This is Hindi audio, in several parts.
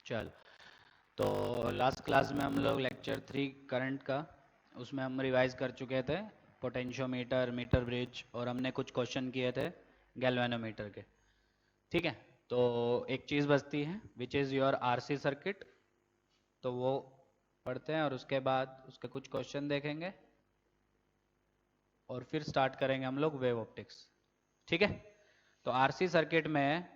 चल, तो लास्ट क्लास में हम लोग लेक्चर 3 करंट का उसमें हम रिवाइज कर चुके थे, पोटेंशियोमीटर, मीटर ब्रिज, और हमने कुछ क्वेश्चन किए थे गैल्वेनोमीटर के। ठीक है, तो एक चीज़ बचती है which is your RC circuit, तो वो पढ़ते हैं और उसके बाद उसके कुछ क्वेश्चन देखेंगे और फिर स्टार्ट करेंगे हम लोग वेव ऑप्टिक्स। ठीक है, तो आरसी सर्किट में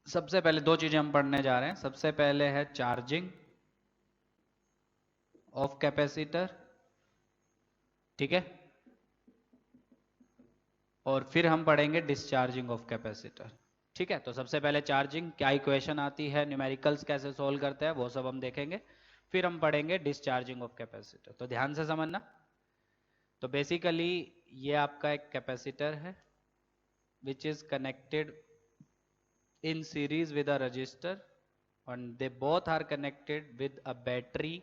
सबसे पहले दो चीजें हम पढ़ने जा रहे हैं। सबसे पहले है चार्जिंग ऑफ कैपेसिटर, ठीक है, और फिर हम पढ़ेंगे डिस्चार्जिंग ऑफ कैपेसिटर। ठीक है, तो सबसे पहले चार्जिंग, क्या इक्वेशन आती है, न्यूमेरिकल्स कैसे सोल्व करते हैं, वो सब हम देखेंगे। फिर हम पढ़ेंगे डिस्चार्जिंग ऑफ कैपेसिटर। तो ध्यान से समझना। तो बेसिकली ये आपका एक कैपेसिटर है which is connected in series with a resistor and they both are connected with a battery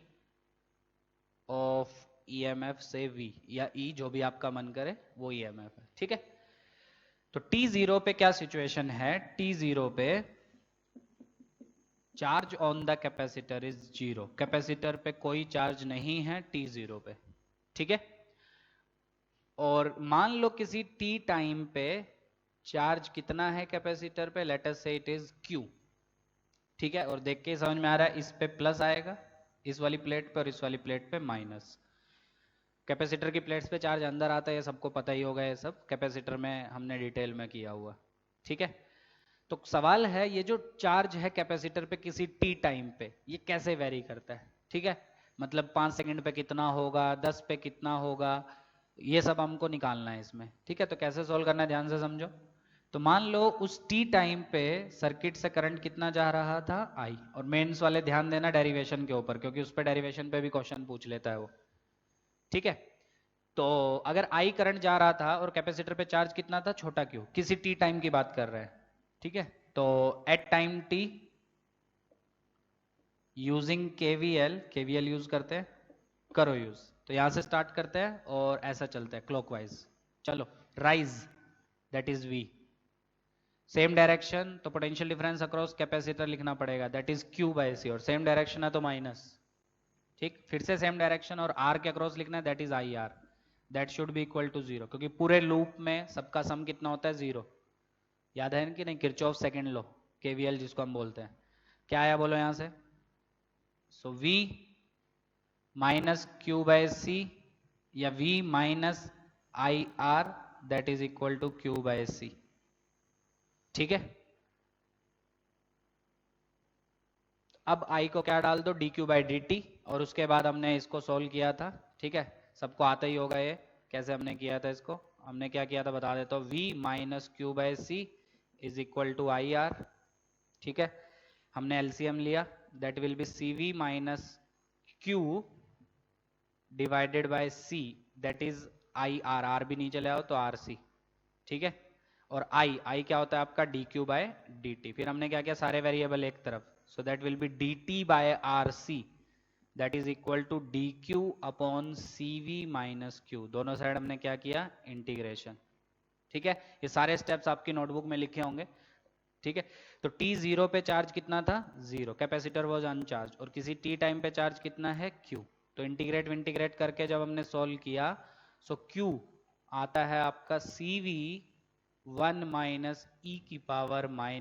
of EMF से V या E, जो भी आपका मन करे वो EMF है। ठीक है, तो T0 पे क्या सिचुएशन है, T0 पे charge on the capacitor is zero, capacitor पे कोई चार्ज नहीं है T0 पे। ठीक है, और मान लो किसी T टाइम पे चार्ज कितना है कैपेसिटर पे, लेट अस से इट इज Q। ठीक है, और देख के समझ में आ रहा है इस पे प्लस आएगा इस वाली प्लेट पे और इस वाली प्लेट पे माइनस। कैपेसिटर की प्लेट्स पे चार्ज अंदर आता है, ये सबको पता ही होगा, ये सब कैपेसिटर में हमने डिटेल में किया हुआ। ठीक है, तो सवाल है ये जो चार्ज है कैपेसिटर पे किसी टी टाइम पे, ये कैसे वेरी करता है। ठीक है, मतलब 5 सेकंड पे कितना होगा, 10 पे कितना होगा, ये सब हमको निकालना है इसमें। ठीक है, तो कैसे सोल्व करना है ध्यान से समझो। तो मान लो उस टी टाइम पे सर्किट से करंट कितना जा रहा था, आई, और मेंस वाले ध्यान देना डेरिवेशन के ऊपर, क्योंकि उस पर डेरिवेशन पे भी क्वेश्चन पूछ लेता है वो। ठीक है, तो अगर आई करंट जा रहा था और कैपेसिटर पे चार्ज कितना था, छोटा क्यू, किसी टी टाइम की बात कर रहे हैं। ठीक है, तो at time t using KVL, KVL use करते हैं, करो यूज। तो यहां से स्टार्ट करते हैं और ऐसा चलता है क्लॉकवाइज। चलो, rise that is V, same direction, तो पोटेंशियल डिफरेंस अक्रॉस कैपेसिटर लिखना पड़ेगा, that is Q by C, और सेम डायरेक्शन है तो माइनस। ठीक, फिर से सेम डायरेक्शन और आर के अक्रॉस लिखना है, that is I R, that should be equal to zero, क्योंकि पूरे लूप में सबका सम कितना होता है, जीरो। याद है कि नहीं, किरचॉफ सेकंड लॉ, केवीएल जिसको हम बोलते हैं। क्या आया बोलो यहां से, so V minus Q by C या V minus I R that is equal to Q by C. ठीक है, अब आई को क्या डाल दो, D Q by D T, और उसके बाद हमने इसको सोल्व किया था। ठीक है, सबको आता ही होगा ये कैसे हमने किया था इसको। हमने क्या किया था बता देता हूँ, V minus Q by C is equal to I R. ठीक है, हमने एलसीएम लिया, that will be C V minus Q divided by C, that is I R, R भी नीचे ले आओ तो आर सी। ठीक है, और आई, आई क्या होता है आपका, d q by d t. फिर हमने क्या किया, सारे वेरिएबल एक तरफ, so that will be d t by R C, that is equal to d q upon C V minus Q. दोनों साइड हमने क्या किया, इंटीग्रेशन। ठीक है, ये सारे स्टेप्स आपकी नोटबुक में लिखे होंगे। ठीक है, तो टी जीरो पे चार्ज कितना था, जीरो, कैपेसिटर वॉज अनचार्ज, और किसी टी टाइम पे चार्ज कितना है, क्यू। तो इंटीग्रेट इंटीग्रेट करके जब हमने सॉल्व किया, सो क्यू आता है आपका सी वी 1 -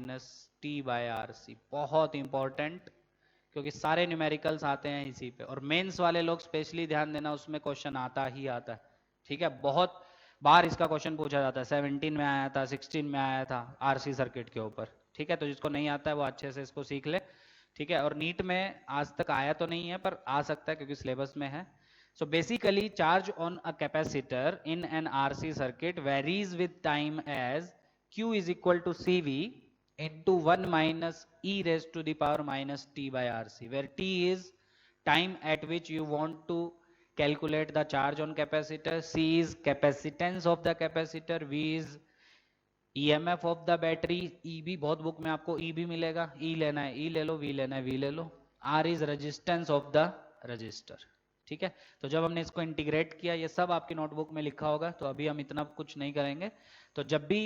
e⁻⁻⁻t/RC। बहुत इंपॉर्टेंट, क्योंकि सारे न्यूमेरिकल्स आते हैं इसी पे, और मेंस वाले लोग स्पेशली ध्यान देना, उसमें क्वेश्चन आता ही आता है। ठीक है, बहुत बार इसका क्वेश्चन पूछा जाता है, 17 में आया था, 16 में आया था आरसी सर्किट के ऊपर। ठीक है, तो जिसको नहीं आता है वो अच्छे से इसको सीख ले। ठीक है, और नीट में आज तक आया तो नहीं है पर आ सकता है क्योंकि सिलेबस में है। So basically charge on a capacitor in an RC circuit varies with time as Q is equal to CV into 1 - e⁻⁻t/RC, where t is time at which you want to calculate the charge on capacitor, C is capacitance of the capacitor, V is EMF of the battery, E भी बहुत बुक में आपको ई भी मिलेगा, ई लेना है ई ले लो, वी लेना है वी ले लो, R is resistance of the resistor. ठीक है, तो जब हमने इसको इंटीग्रेट किया, ये सब आपकी नोटबुक में लिखा होगा, तो अभी हम इतना कुछ नहीं करेंगे। तो जब भी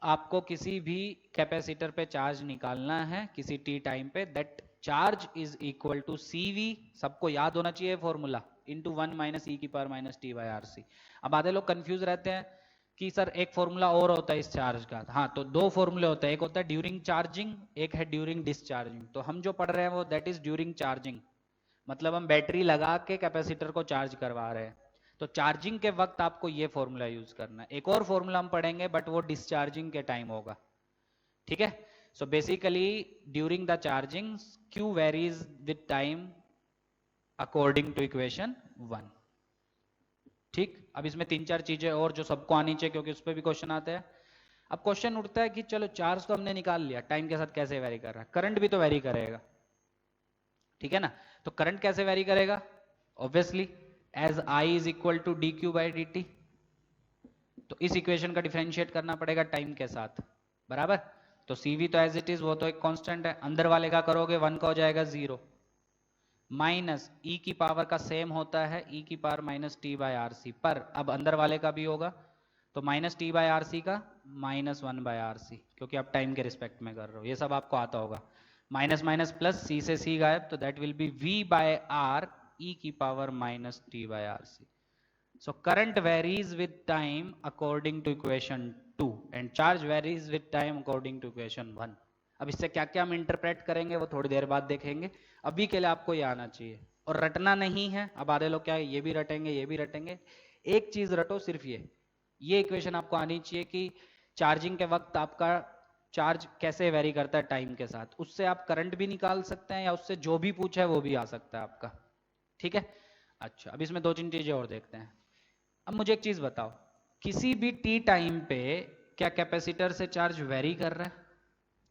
आपको किसी भी कैपेसिटर पे चार्ज निकालना है किसी टी टाइम पे, that charge is equal to CV, सबको याद होना चाहिए फॉर्मूला, इंटू 1 माइनस ई की power minus T by R C. अब आधे लोग कंफ्यूज रहते हैं कि सर एक फॉर्मूला और होता है इस चार्ज का। हाँ, तो दो फॉर्मूले होते हैं, एक होता है ड्यूरिंग चार्जिंग, एक है ड्यूरिंग डिस्चार्जिंग। तो हम जो पढ़ रहे हैं वो दैट इज ड्यूरिंग चार्जिंग, मतलब हम बैटरी लगा के कैपेसिटर को चार्ज करवा रहे हैं। तो चार्जिंग के वक्त आपको ये फॉर्मूला यूज करना है। एक और फॉर्मूला हम पढ़ेंगे बट वो डिस्चार्जिंग के टाइम होगा, ठीक है। So basically during the charging Q varies with time according to equation 1। ठीक, अब इसमें 3-4 चीजें और जो सबको आनी चाहिए क्योंकि उस पर भी क्वेश्चन आते हैं। अब क्वेश्चन उठता है कि चलो चार्ज तो हमने निकाल लिया, टाइम के साथ कैसे वेरी कर रहा है, करंट भी तो वेरी करेगा, ठीक है ना। तो करंट कैसे वेरी करेगा, obviously as I is equal to d Q by D t. तो इस इक्वेशन का डिफरेंशिएट करना पड़ेगा टाइम के साथ, बराबर। तो CV तो एज इट इज, वो तो एक कांस्टेंट है, अंदर वाले का करोगे 1 का हो जाएगा 0, माइनस ई की पावर का सेम होता है ई की power minus T by R C, पर अब अंदर वाले का भी होगा, तो minus T by R C का माइनस 1 बाई आर सी, क्योंकि आप टाइम के रिस्पेक्ट में कर रहे हो, ये सब आपको आता होगा। माइनस माइनस प्लस, सी से सी गायब, तो that will be V by R ई की power minus T by R C. So current varies with time according to equation 2 and charge varies with time according to equation 1। अब इससे क्या क्या हम इंटरप्रेट करेंगे वो थोड़ी देर बाद देखेंगे, अभी के लिए आपको ये आना चाहिए और रटना नहीं है। अब आधे लोग क्या है, ये भी रटेंगे ये भी रटेंगे, एक चीज रटो सिर्फ ये इक्वेशन आपको आनी चाहिए कि चार्जिंग के वक्त आपका चार्ज कैसे वेरी करता है टाइम के साथ, उससे आप करंट भी निकाल सकते हैं या उससे जो भी पूछा है वो भी आ सकता है आपका, ठीक है। अच्छा, अब इसमें 2-3 चीजें और देखते हैं। अब मुझे एक चीज बताओ, किसी भी टी टाइम पे क्या कैपेसिटर से चार्ज वेरी कर रहा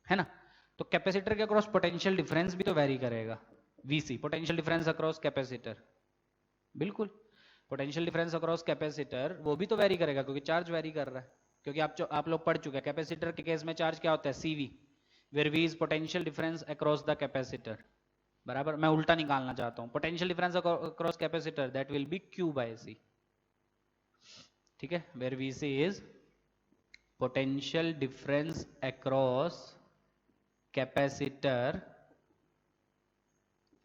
है ना। तो कैपेसिटर के अक्रॉस पोटेंशियल डिफरेंस भी तो वेरी करेगा, VC potential difference across capacitor, बिल्कुल। पोटेंशियल डिफरेंस अक्रॉस कैपेसिटर वो भी तो वेरी करेगा क्योंकि चार्ज वेरी कर रहा है, क्योंकि आप लोग पढ़ चुके हैं कैपेसिटर के केस में चार्ज क्या होता है, CV, where V is potential difference across the capacitor, बराबर। मैं उल्टा निकालना चाहता हूं, potential difference across capacitor that will be Q by C, ठीक है, where VC is potential difference across capacitor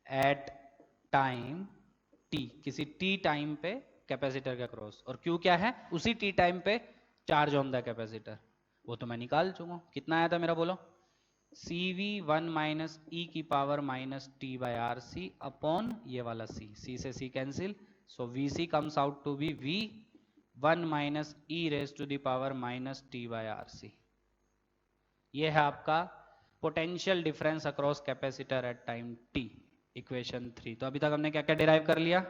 at time T, किसी T टाइम पे कैपेसिटर के अक्रॉस, और Q क्या है, उसी T टाइम पे चार्ज ऑन द कैपेसिटर। वो तो मैं निकाल चुका हूं, कितना आया था मेरा, बोलो। CV 1 माइनस ई की power minus T by R C upon ये वाला C से C cancel, so VC comes out to be V 1 minus e raise to the power minus T by R C. ये है आपका potential difference across capacitor at time T, equation 3। तो अभी तक हमने क्या क्या डिराइव कर लिया,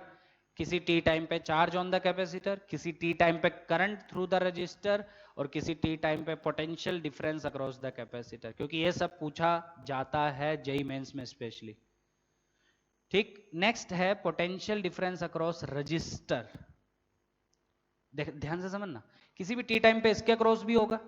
किसी T टाइम पे चार्ज ऑन द कैपेसिटर, किसी T टाइम पे करंट थ्रू द रजिस्टर, और किसी T टाइम पे potential difference across the capacitor, क्योंकि ये सब पूछा जाता है जेईई मेंस में स्पेशली, ठीक। नेक्स्ट है पोटेंशियल डिफरेंस अक्रॉस रजिस्टर। ध्यान से समझना, किसी भी T टाइम पे इसके अक्रॉस भी होगा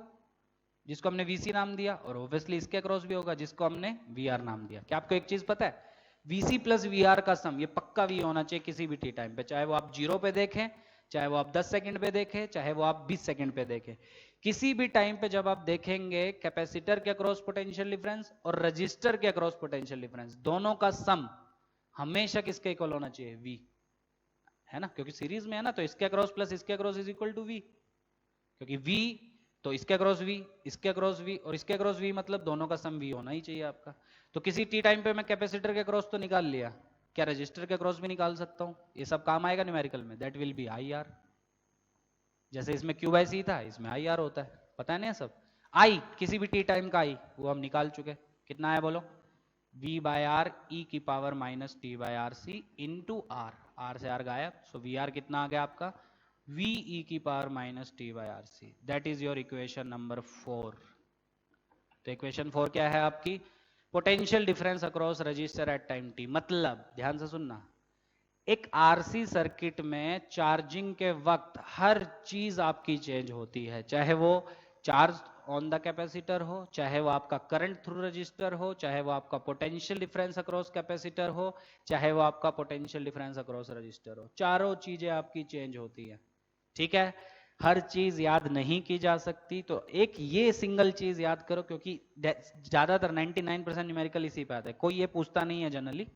जिसको हमने VC नाम दिया, और ऑब्वियसली इसके अक्रॉस भी होगा जिसको हमने VR नाम दिया। क्या आपको एक चीज पता है, VC प्लस VR का सम ये पक्का V होना चाहिए किसी भी T टाइम पे, चाहे वो आप 0 पे देखें, चाहे वो आप 10 सेकंड पे देखें, चाहे वो आप 20 सेकंड पे देखें, किसी भी टाइम पे जब आप देखेंगे कैपेसिटर के अक्रॉस पोटेंशियल डिफरेंस और रजिस्टर के अक्रॉस पोटेंशियल डिफरेंस, दोनों का सम हमेशा किसके इक्वल होना चाहिए, V, है ना, क्योंकि सीरीज में है ना, तो इसके अक्रॉस प्लस इसके across is equal to V, क्योंकि V तो इसके अक्रॉस V, इसके अक्रॉस V और इसके अक्रॉस V, मतलब दोनों का सम V होना ही चाहिए आपका। तो किसी T टाइम पे मैं कैपेसिटर के अक्रॉस तो निकाल लिया, क्या रजिस्टर के अक्रॉस भी निकाल सकता हूं, ये सब काम आएगा न्यूमेरिकल में, दैट विल बी IR। जैसे इसमें Q बाय C था, इसमें IR होता है, पता है ना सब। I किसी भी T टाइम का I वो हम निकाल चुके, कितना आया बोलो, V बाय आर ई की power minus T by R C into R, R से आर गायब, सो VR कितना आ गया आपका, V e की power minus T by R C, that is your equation number 4। तो इक्वेशन 4 क्या है आपकी, potential difference across resistor at time T। मतलब ध्यान से सुनना, एक RC सर्किट में चार्जिंग के वक्त हर चीज आपकी चेंज होती है, चाहे वो चार्ज ऑन द कैपेसिटर हो, चाहे वो आपका करंट थ्रू रजिस्टर हो, चाहे वो आपका पोटेंशियल डिफरेंस अक्रॉस कैपेसिटर हो, चाहे वो आपका पोटेंशियल डिफरेंस अक्रॉस रजिस्टर हो, चारों चीजें आपकी चेंज होती है, ठीक है। हर चीज याद नहीं की जा सकती, तो एक ये सिंगल चीज याद करो, क्योंकि ज्यादातर 99% न्यूमेरिकल इसी पे आता है। कोई ये पूछता नहीं है जनरली,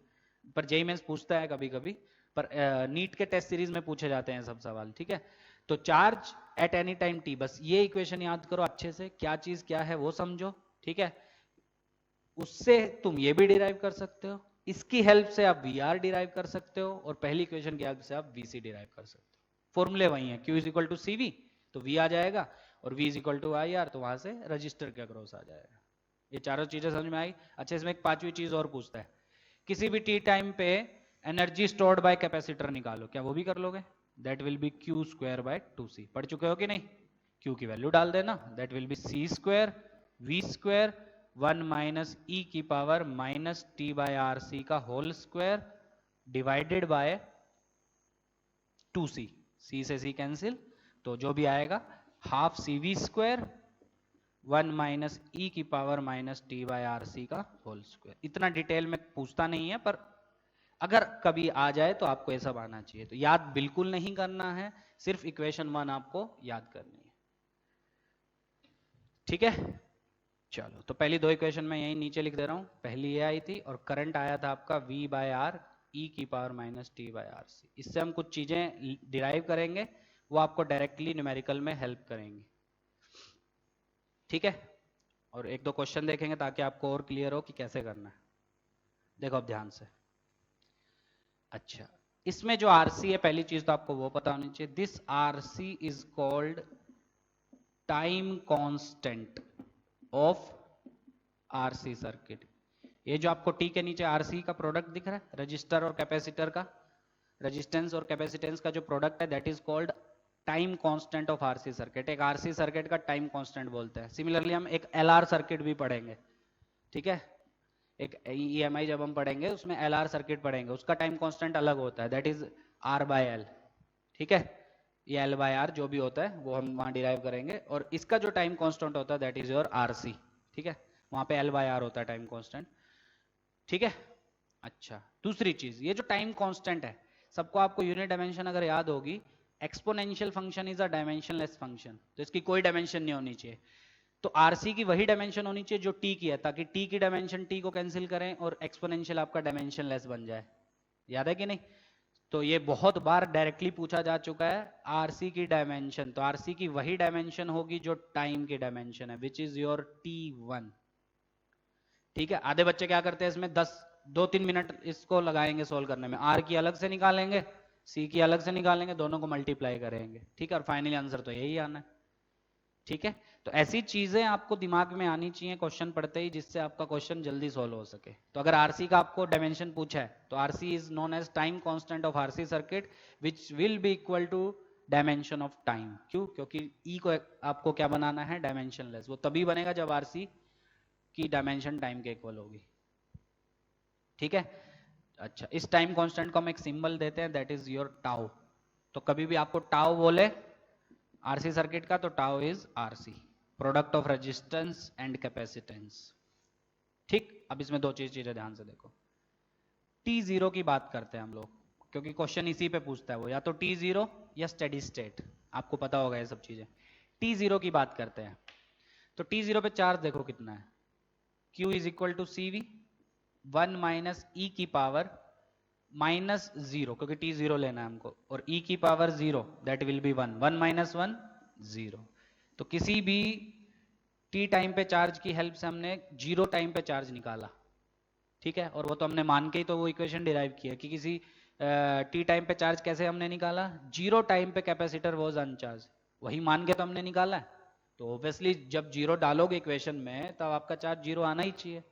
पर जेई मेंस पूछता है कभी कभी, पर नीट के टेस्ट सीरीज में पूछे जाते हैं सब सवाल, ठीक है। तो charge at any time T, बस ये इक्वेशन याद करो अच्छे से, क्या चीज क्या है वो समझो, ठीक है। उससे तुम ये भी डिराइव कर सकते हो, इसकी हेल्प से आप वी आर डिराइव कर सकते हो, और पहली इक्वेशन की हेल्प से आप वी सी डिराइव कर सकते हो। फॉर्मूले वही है, Q is equal to C V, तो V आ जाएगा, और V is equal to I R, तो वहां से रजिस्टर के अक्रॉस आ जाएगा। ये चारों चीजें समझ में आई। अच्छा, इसमें एक पांचवी चीज और पूछता है, किसी भी टी टाइम पे एनर्जी स्टोर्ड बाय कैपेसिटर निकालो, क्या वो भी कर लोगे? That will B Q square by 2c। पढ़ चुके हो कि नहीं? Q की वैल्यू डाल देना, that will be C square V square 1 minus ई की power minus T by R C का whole square divided by 2c। c से c कैंसिल, तो जो भी आएगा half C V square 1 minus ई की power minus T by R C का होल स्क्वायर। इतना डिटेल में पूछता नहीं है, पर अगर कभी आ जाए तो आपको ये सब आना चाहिए। तो याद बिल्कुल नहीं करना है, सिर्फ इक्वेशन 1 आपको याद करनी है, ठीक है। चलो, तो पहली दो इक्वेशन मैं यही नीचे लिख दे रहा हूं। पहली ये आई थी, और करंट आया था आपका v बाय आर ई की power minus T by R C. इससे हम कुछ चीजें डिराइव करेंगे, वो आपको डायरेक्टली न्यूमेरिकल में हेल्प करेंगी, ठीक है। और एक दो क्वेश्चन देखेंगे ताकि आपको और क्लियर हो कि कैसे करना है। देखो अब ध्यान से। अच्छा, इसमें जो आरसी है, पहली चीज तो आपको वो पता होनी चाहिए, this RC is called time constant of RC circuit. ये जो आपको टी के नीचे आरसी का प्रोडक्ट दिख रहा है, रजिस्टर और कैपेसिटर का, रेजिस्टेंस और कैपेसिटेंस का जो प्रोडक्ट है, that is called time constant of RC circuit. एक आरसी सर्किट का टाइम कांस्टेंट बोलते हैं। सिमिलरली हम एक एलआर सर्किट भी पढ़ेंगे, ठीक है। एक ईएमआई जब हम पढ़ेंगे उसमें एलआर सर्किट पढ़ेंगे, उसका टाइम कांस्टेंट अलग होता है, that is R by L, ठीक है। ये एल बाय आर जो भी होता है वो हम वहां डिराइव करेंगे, और इसका जो टाइम कांस्टेंट होता है दैट इज योर आरसी, ठीक है। वहां पे एल बाय आर होता है टाइम कांस्टेंट, ठीक है। अच्छा, दूसरी चीज, ये जो टाइम कांस्टेंट है, सबको आपको यूनिट डायमेंशन अगर याद होगी, exponential function is a dimensionless function, तो इसकी कोई डायमेंशन नहीं होनी चाहिए। तो आरसी की वही डायमेंशन होनी चाहिए जो टी की है, ताकि टी की डायमेंशन टी को कैंसिल करें और एक्सपोनेंशियल आपका डायमेंशनलेस बन जाए। याद है कि नहीं? तो ये बहुत बार डायरेक्टली पूछा जा चुका है, आरसी की डायमेंशन, तो आरसी की वही डायमेंशन होगी जो टाइम की डायमेंशन है, विच इज योर T1, ठीक है। आधे बच्चे क्या करते हैं, इसमें 2-3 मिनट इसको लगाएंगे सोल्व करने में, आर की अलग से निकालेंगे, सी की अलग से निकालेंगे, दोनों को मल्टीप्लाई करेंगे, ठीक है, और फाइनली आंसर तो यही आना है, ठीक है। तो ऐसी चीजें आपको दिमाग में आनी चाहिए क्वेश्चन पढ़ते ही, जिससे आपका क्वेश्चन जल्दी सोल्व हो सके। तो अगर आरसी का आपको डायमेंशन पूछा है, तो RC is known as time constant of RC circuit which will be equal to dimension of time. क्यों? क्योंकि ई को आपको क्या बनाना है, डायमेंशनलेस। वो तभी बनेगा जब आरसी की डायमेंशन टाइम के इक्वल होगी, ठीक है। अच्छा, इस टाइम कांस्टेंट को हम एक सिंबल देते हैं, दैट इज योर टाउ। तो कभी भी आपको टाउ बोले आरसी सर्किट का, तो tau is RC, product of resistance and capacitance, ठीक। अब इसमें दो चीजें ध्यान से देखो। T0 की बात करते हैं हम लोग, क्योंकि क्वेश्चन इसी पे पूछता है वो, या तो T0 या स्टेडी स्टेट, आपको पता होगा ये सब चीजें। T0 की बात करते हैं, तो T0 पे चार्ज देखो कितना है, Q is equal to C V 1 minus ई की पावर माइनस 0, क्योंकि T0 लेना है हमको, और e की power 0 that will B 1, 1 minus 1 0। तो किसी भी टी टाइम पे चार्ज की हेल्प से हमने जीरो टाइम पे चार्ज निकाला, ठीक है। और वो तो हमने मान के ही तो वो इक्वेशन डिराइव किया कि किसी टी टाइम पे चार्ज कैसे हमने निकाला, जीरो टाइम पे कैपेसिटर वॉज अनचार्ज, वही मान के तो हमने निकाला है। तो ऑब्वियसली जब जीरो डालोगे इक्वेशन में, तब आपका चार्ज जीरो आना ही चाहिए।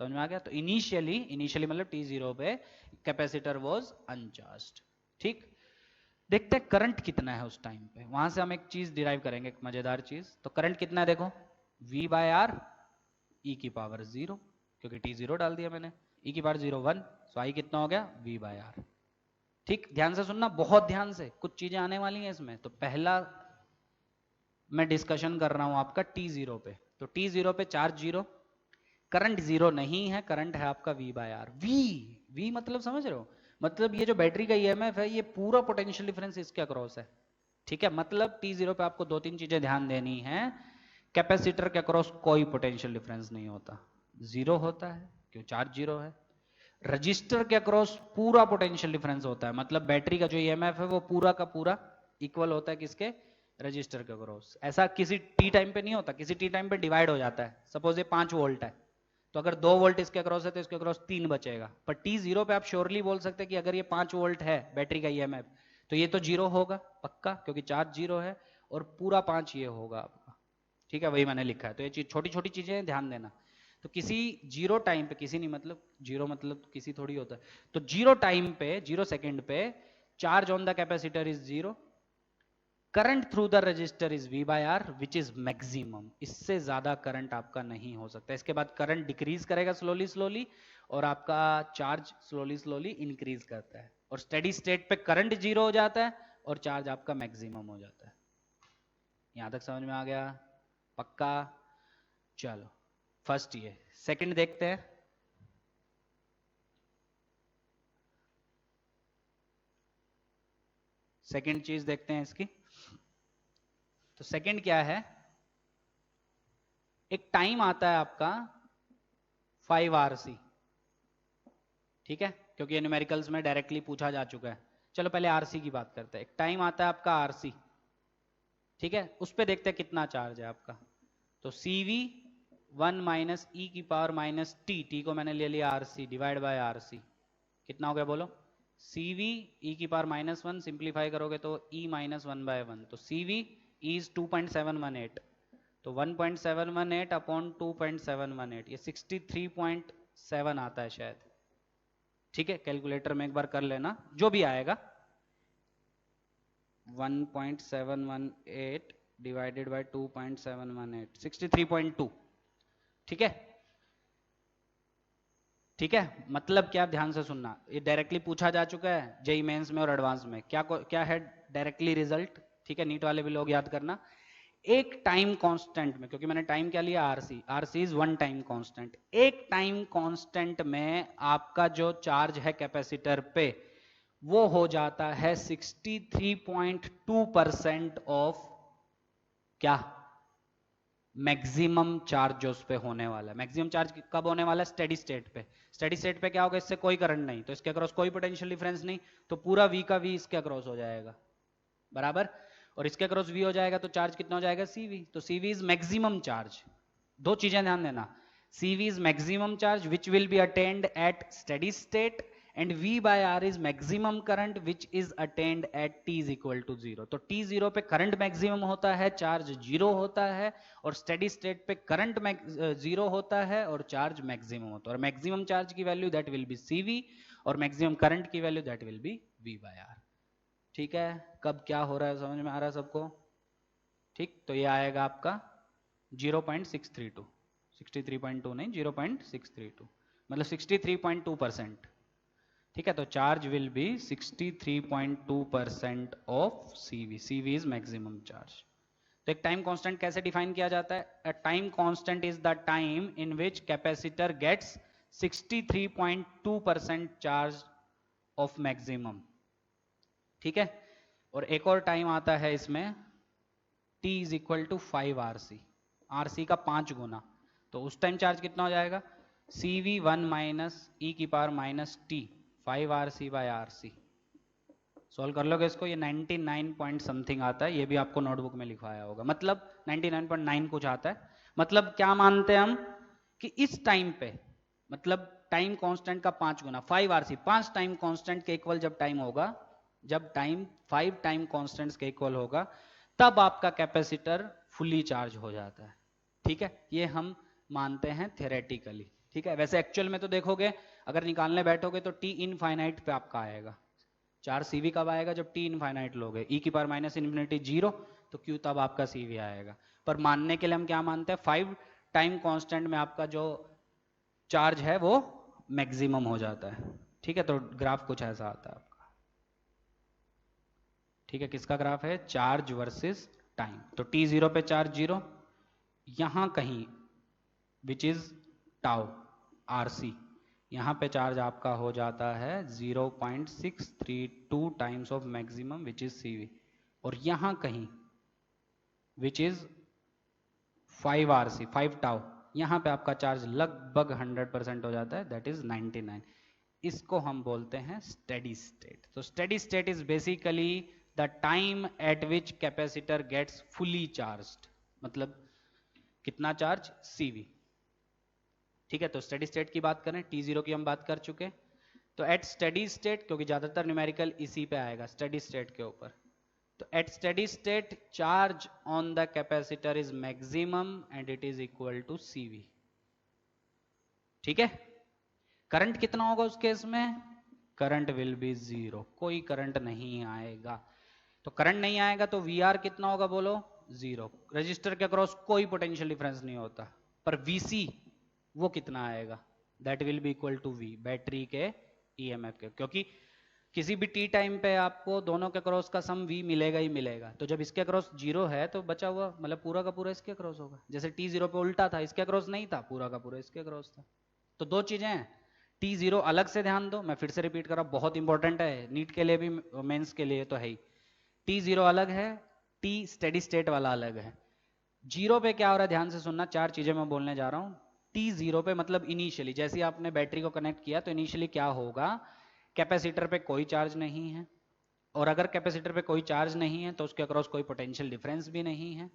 समझ में आ गया? तो इनिशियली मतलब T0 पे कैपेसिटर वॉज अनचार्ज्ड, ठीक। देखते हैं करंट कितना है उस टाइम पे, वहां से हम एक चीज डिराइव करेंगे, एक मजेदार चीज। तो करंट कितना है देखो, V बाय आर ई की पावर 0, क्योंकि T0 डाल दिया मैंने, ई की पावर 0 1, सो आई कितना हो गया, V बाय आर, ठीक। ध्यान से सुनना, बहुत ध्यान से, कुछ चीजें आने वाली हैं इसमें। तो पहला मैं डिस्कशन कर रहा हूं आपका T0 पे, तो T0 पे चार्ज जीरो, करंट जीरो नहीं है, करंट है आपका V बाय आर। V मतलब समझ रहे हो, मतलब ये जो बैटरी का ईएमएफ है, ये पूरा पोटेंशियल डिफरेंस इसके अक्रॉस है, ठीक है, मतलब t0 पे आपको दो तीन चीजें ध्यान देनी है। कैपेसिटर के अक्रॉस कोई पोटेंशियल डिफरेंस नहीं होता, जीरो होता है क्यों, चार्ज जीरो है। रजिस्टर के अक्रॉस पूरा पोटेंशियल डिफरेंस होता है, मतलब बैटरी का जो ईएमएफ है वो पूरा का पूरा इक्वल होता है किसके, रजिस्टर के अक्रॉस। ऐसा किसी टी टाइम पे नहीं होता, किसी टी टाइम पे डिवाइड हो जाता है। सपोज ये 5 वोल्ट है, तो अगर 2 वोल्ट इसके अक्रॉस है तो इसके अक्रॉस 3 बचेगा। पर t0 पे आप श्योरली बोल सकते हैं कि अगर ये 5 वोल्ट है बैटरी का ईएमएफ, तो ये तो जीरो होगा पक्का, क्योंकि चार्ज जीरो है, और पूरा 5 ये होगा आपका। ठीक है, वही मैंने लिखा है। तो ये चीज छोटी छोटी चीजें ध्यान देना। तो किसी जीरो टाइम पे, किसी नहीं मतलब जीरो मतलब किसी थोड़ी होता है, तो जीरो टाइम पे, जीरो सेकेंड पे charge on the capacitor is zero, current through the register is V by R which is maximum. इससे ज्यादा करंट आपका नहीं हो सकता। इसके बाद करंट डिक्रीज करेगा स्लोली स्लोली, और आपका चार्ज स्लोली स्लोली इंक्रीज करता है, और स्टेडी स्टेट पे करंट जीरो हो जाता है और चार्ज आपका मैक्सिमम हो जाता है। यहां तक समझ में आ गया पक्का? चलो फर्स्ट ये, सेकंड देखते हैं। सेकंड चीज देखते हैं इसकी। तो सेकंड क्या है, एक टाइम आता है आपका 5 RC, ठीक है, क्योंकि ये न्यूमेरिकल्स में डायरेक्टली पूछा जा चुका है। चलो पहले आरसी की बात करते हैं। एक टाइम आता है आपका आरसी, ठीक है, उस पर देखते हैं कितना चार्ज है आपका। तो CV 1 माइनस ई की पावर माइनस टी, टी को मैंने ले लिया आरसी, डिवाइड बाय आरसी, कितना हो गया बोलो? CV ई की पावर -1, सिंप्लीफाई करोगे तो E -1/1, तो CV इज 2.718, तो 1.718 अपॉन 2.718, ये 63.7 आता है शायद। ठीक है, कैलकुलेटर में एक बार कर लेना, जो भी आएगा। 1.718 डिवाइडेड बाय 2.718, 63.2। ठीक है, ठीक है, मतलब क्या, ध्यान से सुनना, ये डायरेक्टली पूछा जा चुका है जेई मेंस में और एडवांस में। क्या क्या है डायरेक्टली रिजल्ट? ठीक है, नीट वाले भी लोग याद करना। एक टाइम कांस्टेंट में, क्योंकि मैंने टाइम क्या लिया, RC, RC is one time constant. एक टाइम कांस्टेंट में आपका जो चार्ज है कैपेसिटर पे, वो हो जाता है 63.2% ऑफ क्या, मैक्सिमम चार्ज जो उस पे होने वाला है। मैक्सिमम चार्ज कब होने वाला है? स्टेडी स्टेट पे। स्टेडी स्टेट पे क्या होगा, इससे कोई करंट नहीं, तो इसके अक्रॉस कोई पोटेंशियल डिफरेंस नहीं, तो पूरा V का V इसके अक्रॉस हो जाएगा बराबर, और इसके अक्रॉस V हो जाएगा, तो चार्ज कितना हो जाएगा? CV। तो CV इज मैक्सिमम चार्ज। दो चीजें ध्यान देना, CV is maximum charge which will be attained at steady state, and V by R is maximum current which is attained at t is equal to 0। तो t0 पे करंट मैक्सिमम होता है, चार्ज जीरो होता है, और स्टेडी स्टेट पे करंट जीरो होता है और चार्ज मैक्सिमम होता है। और मैक्सिमम चार्ज की value that will B CV, और मैक्सिमम करंट की value that will be V by R। ठीक है, कब क्या हो रहा है समझ में आ रहा है सबको? ठीक, तो ये आएगा आपका 0.632, 63.2 नहीं, 0.632, मतलब 63.2%। ठीक है, तो charge will be 63.2% of CV। CV is maximum charge. तो एक टाइम कांस्टेंट कैसे डिफाइन किया जाता है? A time constant is the time in which capacitor gets 63.2% charge of maximum. ठीक है, और एक और टाइम आता है इसमें, t is equal to 5 RC, RC का 5 गुना, तो उस टाइम चार्ज कितना हो जाएगा? CV 1 माइनस ई की power minus t, 5 RC by RC। Solve कर लोगे इसको, ये 99 पॉइंट समथिंग आता है, ये भी आपको नोटबुक में लिखवाया होगा, मतलब 99.9 कुछ आता है। मतलब क्या मानते हैं हम कि इस टाइम पे, मतलब टाइम कांस्टेंट का 5 गुना, 5 RC, 5 टाइम कांस्टेंट के इक्वल जब टाइम होगा, जब टाइम 5 टाइम कांस्टेंट्स के इक्वल होगा, तब आपका कैपेसिटर फुली चार्ज हो जाता है। ठीक है, ये हम मानते हैं थ्योरेटिकली। ठीक है, वैसे एक्चुअल में तो देखोगे, अगर निकालने बैठोगे तो t इनफाइनाइट पे आपका आएगा। चार्ज CV कब आएगा? जब t इनफाइनाइट लोगे, e की पावर माइनस इन्फिनिटी 0, तो q तब आपका CV आएगा। पर मानने के लिए हम क्या मानते हैं, 5 टाइम कांस्टेंट में आपका जो चार्ज है वो मैक्सिमम हो जाता है। ठीक है, तो ग्राफ कुछ ऐसा आता है आपका। ठीक है, किसका ग्राफ है? Charge versus time. तो t0 पे चार्ज जीरो, यहां कहीं विच इज टाउ RC, यहां पे चार्ज आपका हो जाता है 0.632 times of maximum which is CV। और यहां कहीं विच इज 5 RC 5 टाउ, यहां पे आपका चार्ज लगभग 100% हो जाता है, दैट इज 99। इसको हम बोलते हैं स्टेडी स्टेट। तो steady state is basically the time at which capacitor gets fully charged, मतलब कितना चार्ज, CV। ठीक है, तो स्टेडी स्टेट की बात करें, T0 की हम बात कर चुके। तो एट स्टेडी स्टेट, क्योंकि ज्यादातर न्यूमेरिकल इसी पे आएगा स्टेडी स्टेट के ऊपर, तो at steady state charge on the capacitor is maximum and it is equal to CV। ठीक है, करंट कितना होगा उस केस में, करंट विल बी 0, कोई करंट नहीं आएगा। तो करंट नहीं आएगा तो VR कितना होगा बोलो, 0। रजिस्टर के अक्रॉस कोई पोटेंशियल डिफरेंस नहीं होता, पर VC वो कितना आएगा, that will be equal to V, battery के EMF के, क्योंकि किसी भी T टाइम पे आपको दोनों के अक्रॉस का सम V मिलेगा ही मिलेगा। तो जब इसके अक्रॉस 0 है तो बचा हुआ मतलब पूरा का पूरा इसके अक्रॉस होगा। जैसे T0 पे उल्टा था, इसके अक्रॉस नहीं था, पूरा का पूरा इसके अक्रॉस था। तो दो चीजें हैं, T0 अलग से ध्यान दो, मैं फिर से रिपीट कर रहा हूं, बहुत इंपॉर्टेंट है, नीट के लिए भी मेंस के लिए तो है ही। T0 अलग है, T स्टेडी स्टेट वाला अलग है। 0 पे क्या हो रहा है ध्यान से सुनना, चार चीजें मैं बोलने जा रहा हूं। T0 पे मतलब इनिशियली जैसे आपने बैटरी को कनेक्ट किया तो इनिशियली क्या होगा, कैपेसिटर पे कोई चार्ज नहीं है, और अगर कैपेसिटर पे कोई चार्ज नहीं है तो उसके अक्रॉस कोई पोटेंशियल डिफरेंस भी नहीं है।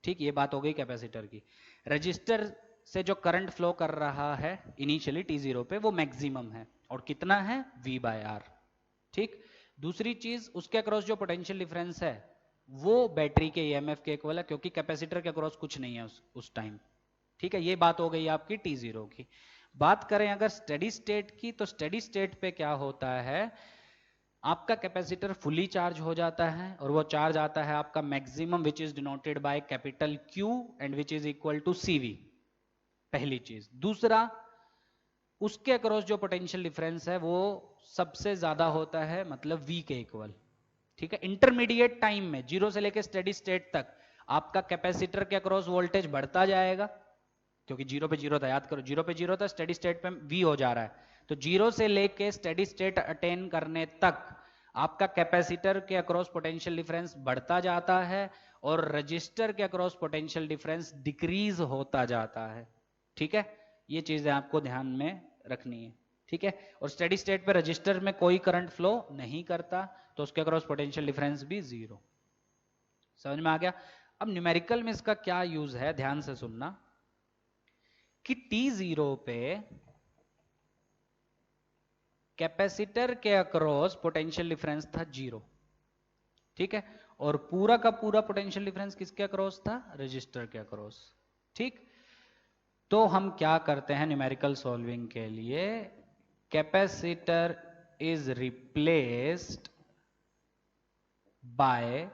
ठीक, ये बात हो गई कैपेसिटर की। रजिस्टर से जो करंट फ्लो कर रहा है इनिशियली T0 पे वो मैक्सिमम है, और कितना है, V/R। ठीक, दूसरी चीज उसके अक्रॉस जो पोटेंशियल डिफरेंस है वो बैटरी के EMF के इक्वल है, क्योंकि कैपेसिटर के अक्रॉस कुछ नहीं है उस टाइम। ठीक है, ये बात हो गई आपकी T0 की। बात करें अगर स्टेडी स्टेट की, तो स्टेडी स्टेट पे क्या होता है, आपका कैपेसिटर फुली चार्ज हो जाता है और वो चार्ज आता है आपका maximum which is denoted by capital Q and which is equal to CV, पहली चीज। दूसरा, उसके अक्रॉस जो पोटेंशियल डिफरेंस है वो सबसे ज्यादा होता है, मतलब V के इक्वल। ठीक है, इंटरमीडिएट टाइम में 0 से लेकर स्टेडी स्टेट तक आपका कैपेसिटर के अक्रॉस वोल्टेज बढ़ता जाएगा, क्योंकि 0 पे 0 था, याद करो 0 पे 0 था, स्टेडी स्टेट पे V हो जा रहा है। तो 0 से लेके स्टेडी स्टेट अटेन करने तक आपका कैपेसिटर के अक्रॉस पोटेंशियल डिफरेंस बढ़ता जाता है और रजिस्टर के अक्रॉस पोटेंशियल डिफरेंस डिक्रीज होता जाता है। ठीक है, ये चीजें आपको ध्यान में रखनी है। ठीक है, और स्टेडी स्टेट पे रजिस्टर में कोई करंट फ्लो नहीं करता तो उसके अक्रॉस पोटेंशियल डिफरेंस भी 0। समझ में आ गया। अब न्यूमेरिकल में इसका क्या यूज है, ध्यान से सुनना, कि T0 पे कैपेसिटर के अक्रॉस पोटेंशियल डिफरेंस था 0। ठीक है, और पूरा का पूरा पोटेंशियल डिफरेंस किसके अक्रॉस था, रजिस्टर के अक्रॉस। ठीक, तो हम क्या करते हैं न्यूमेरिकल सॉल्विंग के लिए, capacitor is replaced by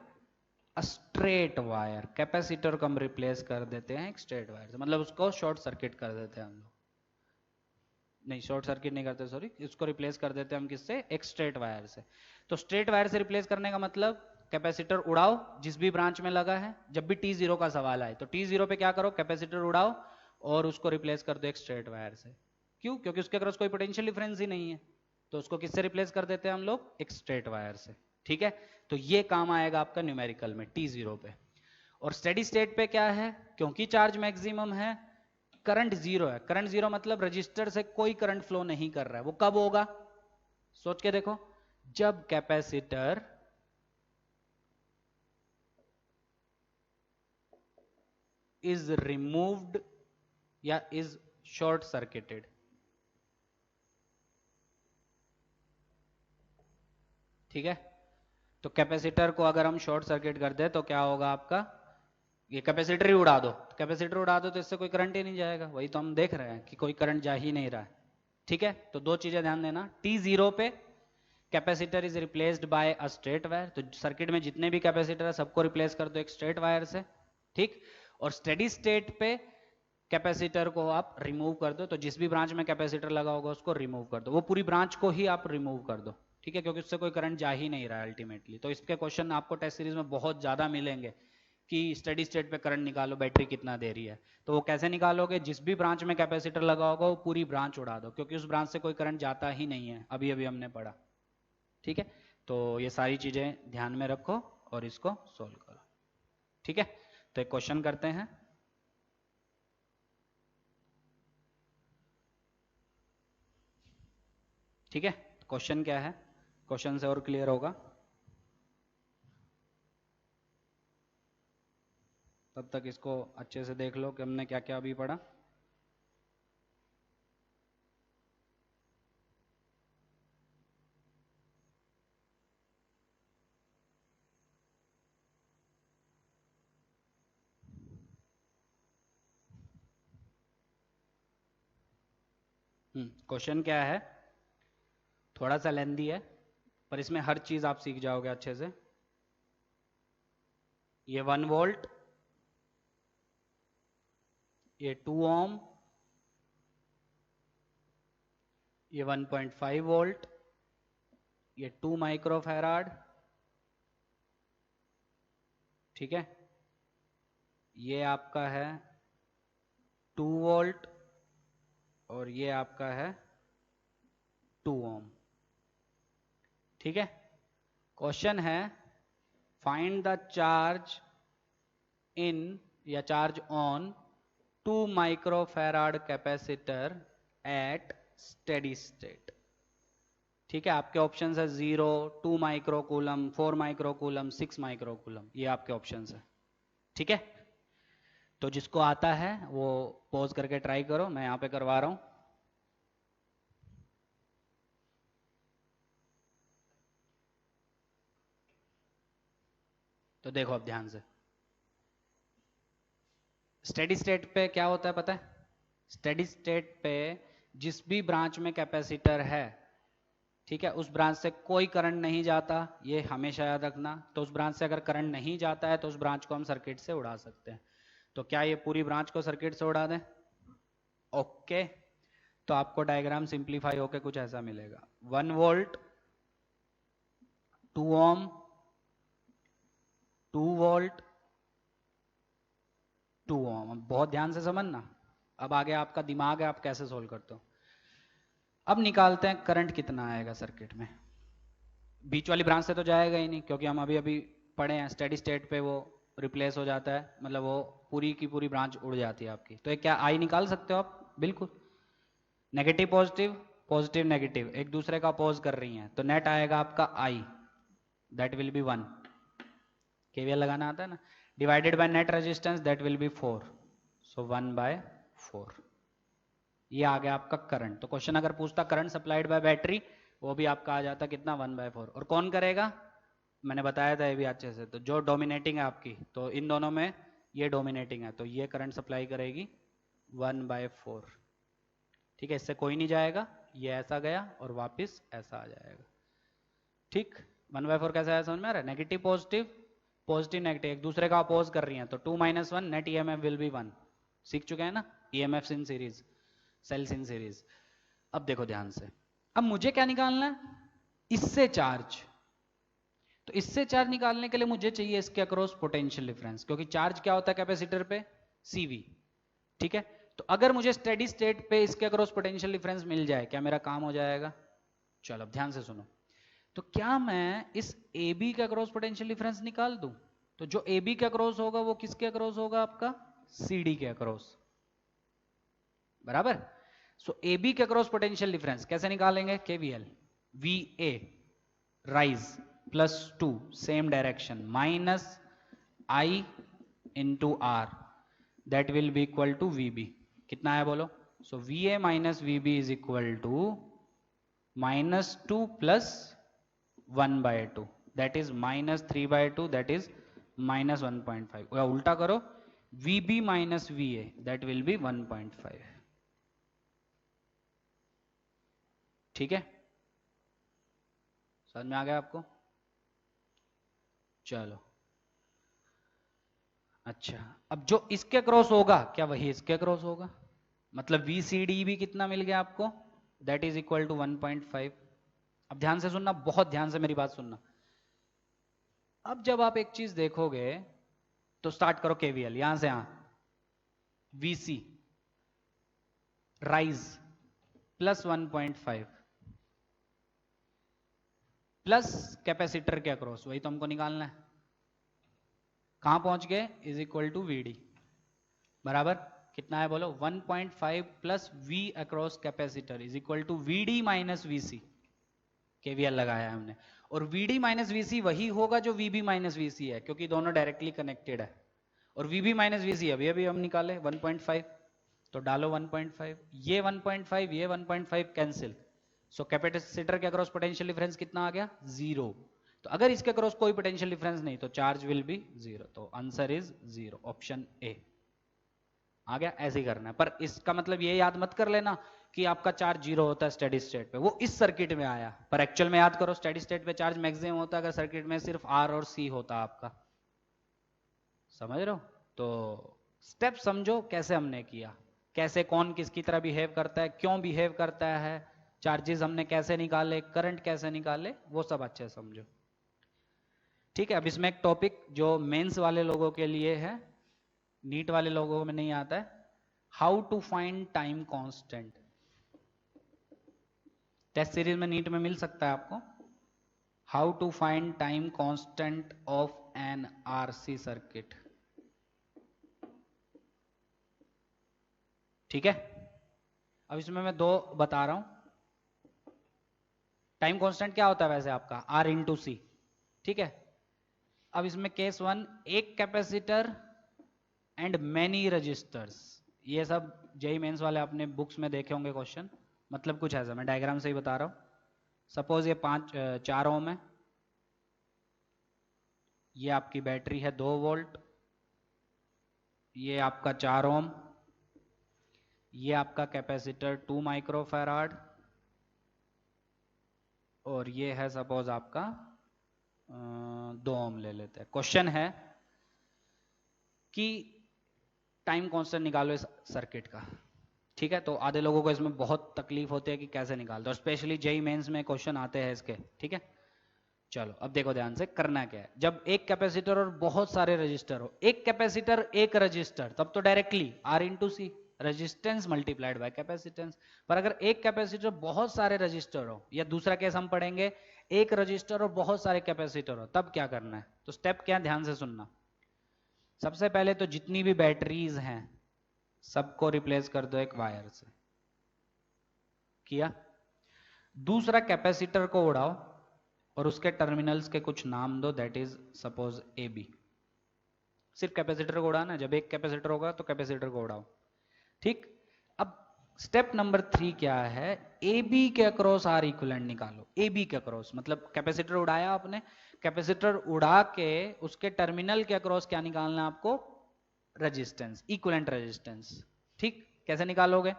a straight wire. Capacitor को हम रिप्लेस कर देते हैं एक स्ट्रेट वायर से, मतलब उसको शॉर्ट सर्किट कर देते हैं हम लोग, नहीं शॉर्ट सर्किट नहीं करते, सॉरी, इसको रिप्लेस कर देते हैं हम किससे, एक स्ट्रेट वायर से। तो स्ट्रेट वायर से रिप्लेस करने का मतलब, कैपेसिटर उड़ाओ जिस भी ब्रांच में लगा है, जब भी T0 का सवाल आए तो T0 पे क्या करो, कैपेसिटर उड़ाओ और उसको रिप्लेस कर दो एक स्ट्रेट वायर से। क्यों, क्योंकि उसके अक्रॉस कोई पोटेंशियल डिफरेंस ही नहीं है, तो उसको किससे रिप्लेस कर देते हैं हम लोग, एक स्ट्रेट वायर से। ठीक है, तो ये काम आएगा आपका न्यूमेरिकल में T0 पे। और स्टेडी स्टेट पे क्या है, क्योंकि चार्ज मैक्सिमम है, करंट 0 है। करंट 0 मतलब रजिस्टर से कोई करंट फ्लो नहीं कर रहा है। वो कब होगा, सोच के देखो, जब कैपेसिटर इज रिमूव्ड या इज शॉर्ट सर्किटेड। ठीक है, तो कैपेसिटर को अगर हम शॉर्ट सर्किट कर दे तो क्या होगा आपका, ये कैपेसिटर ही उड़ा दो, कैपेसिटर उड़ा दो तो इससे कोई करंट ही नहीं जाएगा। वही तो हम देख रहे हैं कि कोई करंट जा ही नहीं रहा है। ठीक है, तो दो चीजें ध्यान देना, T0 पे capacitor is replaced by a straight wire, तो सर्किट में जितने भी कैपेसिटर है सबको रिप्लेस कर दो एक स्ट्रेट वायर से। ठीक, और स्टेडी स्टेट पे कैपेसिटर को आप रिमूव कर दो, तो जिस भी ब्रांच में कैपेसिटर लगा होगा उसको रिमूव कर दो, वो पूरी ब्रांच को ही आप रिमूव कर दो। ठीक है, क्योंकि उससे कोई करंट जा ही नहीं रहा है अल्टीमेटली। तो इसके क्वेश्चन आपको टेस्ट सीरीज में बहुत ज्यादा मिलेंगे कि स्टेडी स्टेट पे करंट निकालो, बैटरी कितना दे रही है। तो वो कैसे निकालोगे, जिस भी ब्रांच में कैपेसिटर लगा होगा वो पूरी ब्रांच उड़ा दो, क्योंकि उस ब्रांच से कोई करंट जाता ही नहीं है, अभी अभी हमने पढ़ा। ठीक है, तो ये सारी चीजें ध्यान में रखो। और इसको सोल्व करो। ठीक है, तो एक क्वेश्चन करते हैं। ठीक है, क्वेश्चन क्या है, क्वेश्चन से और क्लियर होगा। तब तक इसको अच्छे से देख लो कि हमने क्या क्या अभी पढ़ा। क्वेश्चन क्या है, थोड़ा सा लेंदी है पर इसमें हर चीज आप सीख जाओगे अच्छे से। ये 1 वोल्ट, ये 2 ओम, ये 1.5 वोल्ट, ये 2 माइक्रोफैराड। ठीक है, ये आपका है 2 वोल्ट और ये आपका है 2 ओम। ठीक है, क्वेश्चन है फाइंड द चार्ज इन या charge on 2 microfarad capacitor eight steady state. ठीक है, आपके ऑप्शन है 0, 2 माइक्रोकूलम, 4 माइक्रोकूलम, 6 माइक्रोकूलम, ये आपके ऑप्शन है। ठीक है, तो जिसको आता है वो पॉज करके ट्राई करो, मैं यहां पे करवा रहा हूं। तो देखो अब ध्यान से, स्टेडी स्टेट पे क्या होता है पता है? स्टेडी स्टेट पे जिस भी ब्रांच में कैपेसिटर है, ठीक है, उस ब्रांच से कोई करंट नहीं जाता, ये हमेशा याद रखना। तो उस ब्रांच से अगर करंट नहीं जाता है तो उस ब्रांच को हम सर्किट से उड़ा सकते हैं। तो क्या ये पूरी ब्रांच को सर्किट से उड़ा दें? ओके, तो आपको डायग्राम सिंप्लीफाई होकर कुछ ऐसा मिलेगा। 1 वोल्ट, 2 ओम, 2 वोल्ट, 2 ओम। बहुत ध्यान से समझना, अब आगे आपका दिमाग है, आप कैसे सोल्व करते हो। अब निकालते हैं करंट कितना आएगा सर्किट में। बीच वाली ब्रांच से तो जाएगा ही नहीं, क्योंकि हम अभी अभी पढ़े हैं स्टेडी स्टेट पे वो रिप्लेस हो जाता है, मतलब वो पूरी की पूरी ब्रांच उड़ जाती है आपकी। तो ये क्या आई निकाल सकते हो आप? बिल्कुल। नेगेटिव पॉजिटिव, पॉजिटिव नेगेटिव एक दूसरे का अपोज कर रही हैं, तो नेट आएगा आपका आई, दैट विल बी 1। केवीएल लगाना आता है ना, divided by net resistance that will B 4, सो 1/4। ये आ गया आपका करंट। तो क्वेश्चन अगर पूछता करंट सप्लाइड बाय बैटरी, वो भी आपका आ जाता कितना, 1/4। और कौन करेगा, मैंने बताया था ये भी अच्छे से। तो जो डोमिनेटिंग है आपकी, तो इन दोनों में ये डोमिनेटिंग है, तो ये करंट सप्लाई करेगी 1/4। ठीक है, इससे कोई नहीं जाएगा, ये ऐसा गया और वापस ऐसा आ जाएगा। ठीक, 1/4 कैसा आया समझ में आ रहा है? नेगेटिव पॉजिटिव, पॉजिटिव नेगेटिव एक दूसरे का अपोज कर रही हैं, तो 2 - 1 नेट ईएमएफ विल बी 1। सीख चुके हैं ना, EMF in series, cells in series. अब देखो ध्यान से, अब मुझे क्या निकालना है, इससे चार्ज। तो इससे चार्ज निकालने के लिए मुझे चाहिए इसके अक्रॉस पोटेंशियल डिफरेंस, क्योंकि चार्ज क्या होता है कैपेसिटर पे, सीवी। ठीक है, तो अगर मुझे स्टेडी स्टेट पे इसके अक्रॉस पोटेंशियल डिफरेंस मिल जाए, क्या मेरा काम हो जाएगा? चलो अब ध्यान से सुनो, तो क्या मैं इस ए बी के अक्रॉस पोटेंशियल डिफरेंस निकाल दूं? तो जो ए बी के अक्रॉस होगा वो किसके अक्रॉस होगा? आपका सी डी के अक्रॉस, बराबर। सो ए बी के अक्रॉस पोटेंशियल डिफरेंस कैसे निकालेंगे? KVL, V A rise +2 same direction minus I into R, that will be equal to V B. कितना है बोलो? So V A minus V B is equal to -2 plus 1/2, that is -3/2, that is -1.5। या उल्टा करो, V B minus V A, that will be 1.5। ठीक है, समझ में आ गया आपको? चलो अच्छा, अब जो इसके क्रॉस होगा क्या वही इसके क्रॉस होगा? मतलब वी सी डी भी कितना मिल गया आपको? That is equal to 1.5। अब ध्यान से सुनना, बहुत ध्यान से मेरी बात सुनना। अब जब आप एक चीज देखोगे तो स्टार्ट करो केवीएल, यहां से यहां, वीसी राइज +1.5 प्लस कैपेसिटर के अक्रॉस, वही तो हमको निकालना है। कहां पहुंच गए, is equal to V D बराबर कितना है बोलो 1.5 plus V across capacitor is equal to V D minus V C. KVL लगाया है हमने, और V D minus V C वही होगा जो V B minus V C है, क्योंकि दोनों डायरेक्टली कनेक्टेड है। और वी बी माइनस वी सी अभी अभी हम निकाले 1.5, तो डालो 1.5, ये 1.5 ये 1.5 कैंसिल, सो कैपेसिटर के अक्रॉस पोटेंशियल डिफरेंस कितना आ गया, जीरो। तो अगर इसके अक्रॉस कोई पोटेंशियल डिफरेंस नहीं तो चार्ज विल बी जीरो, तो answer is zero, option A आ गया। ऐसे ही करना है, पर इसका मतलब ये याद मत कर लेना कि आपका चार्ज जीरो होता है स्टेडी स्टेट पे, वो इस सर्किट में आया, पर एक्चुअल में याद करो स्टेडी स्टेट पे चार्ज मैक्सिमम होता है अगर सर्किट में सिर्फ आर और सी होता आपका, समझ रहे हो। तो स्टेप समझो कैसे हमने किया, कैसे कौन किसकी तरह बिहेव करता है, क्यों बिहेव करता है, चार्जेस हमने कैसे निकाले, करंट कैसे निकाले, वो सब अच्छे समझो। ठीक है, अब इसमें एक टॉपिक जो मेंस वाले लोगों के लिए है, नीट वाले लोगों में नहीं आता है, how to find time constant. Test series में नीट में मिल सकता है आपको, how to find time constant of an RC circuit. ठीक है, अब इसमें मैं दो बता रहा हूं। टाइम कांस्टेंट क्या होता है वैसे आपका, आर इंटू सी। ठीक है, अब इसमें केस वन, एक कैपेसिटर एंड मैनी रजिस्टर्स, ये सब जेई मेंस वाले अपने बुक्स में देखे होंगे क्वेश्चन, मतलब कुछ ऐसा, मैं डायग्राम से ही बता रहा हूं। सपोज ये 4 ओम है, ये आपकी बैटरी है 2 वोल्ट, ये आपका 4 ओम, ये आपका कैपेसिटर 2 माइक्रोफैराड, और ये है सपोज आपका 2 ओम ले लेते हैं। क्वेश्चन है कि टाइम कांस्टेंट निकालो इस सर्किट का। ठीक है, तो आधे लोगों को इसमें बहुत तकलीफ होती है कि कैसे निकालते, और स्पेशली जेई मेंस में क्वेश्चन आते हैं इसके। ठीक है, चलो अब देखो ध्यान से करना क्या है। जब एक कैपेसिटर और बहुत सारे रजिस्टर हो, एक कैपेसिटर एक रजिस्टर, तब तो directly R into C, resistance multiplied by capacitance. पर अगर एक कैपेसिटर बहुत सारे रजिस्टर हो, या दूसरा केस हम पढ़ेंगे एक रजिस्टर और बहुत सारे कैपेसिटर हो, तब क्या करना है। तो स्टेप क्या, ध्यान से सुनना। सबसे पहले तो जितनी भी बैटरीज हैं सबको रिप्लेस कर दो एक वायर से, किया। दूसरा कैपेसिटर को उड़ाओ और उसके टर्मिनल्स के कुछ नाम दो, that is suppose A B. सिर्फ कैपेसिटर को उड़ाना, जब एक कैपेसिटर होगा तो कैपेसिटर को उड़ाओ। ठीक, अब स्टेप नंबर 3 क्या है, ए बी के अक्रॉस आर इक्विवेलेंट निकालो। ए बी के अक्रॉस मतलब कैपेसिटर उड़ाया आपने, कैपेसिटर उड़ा के उसके टर्मिनल के अक्रॉस क्या निकालना है आपको, रेजिस्टेंस, इक्विवेलेंट रेजिस्टेंस। ठीक, कैसे निकालोगे,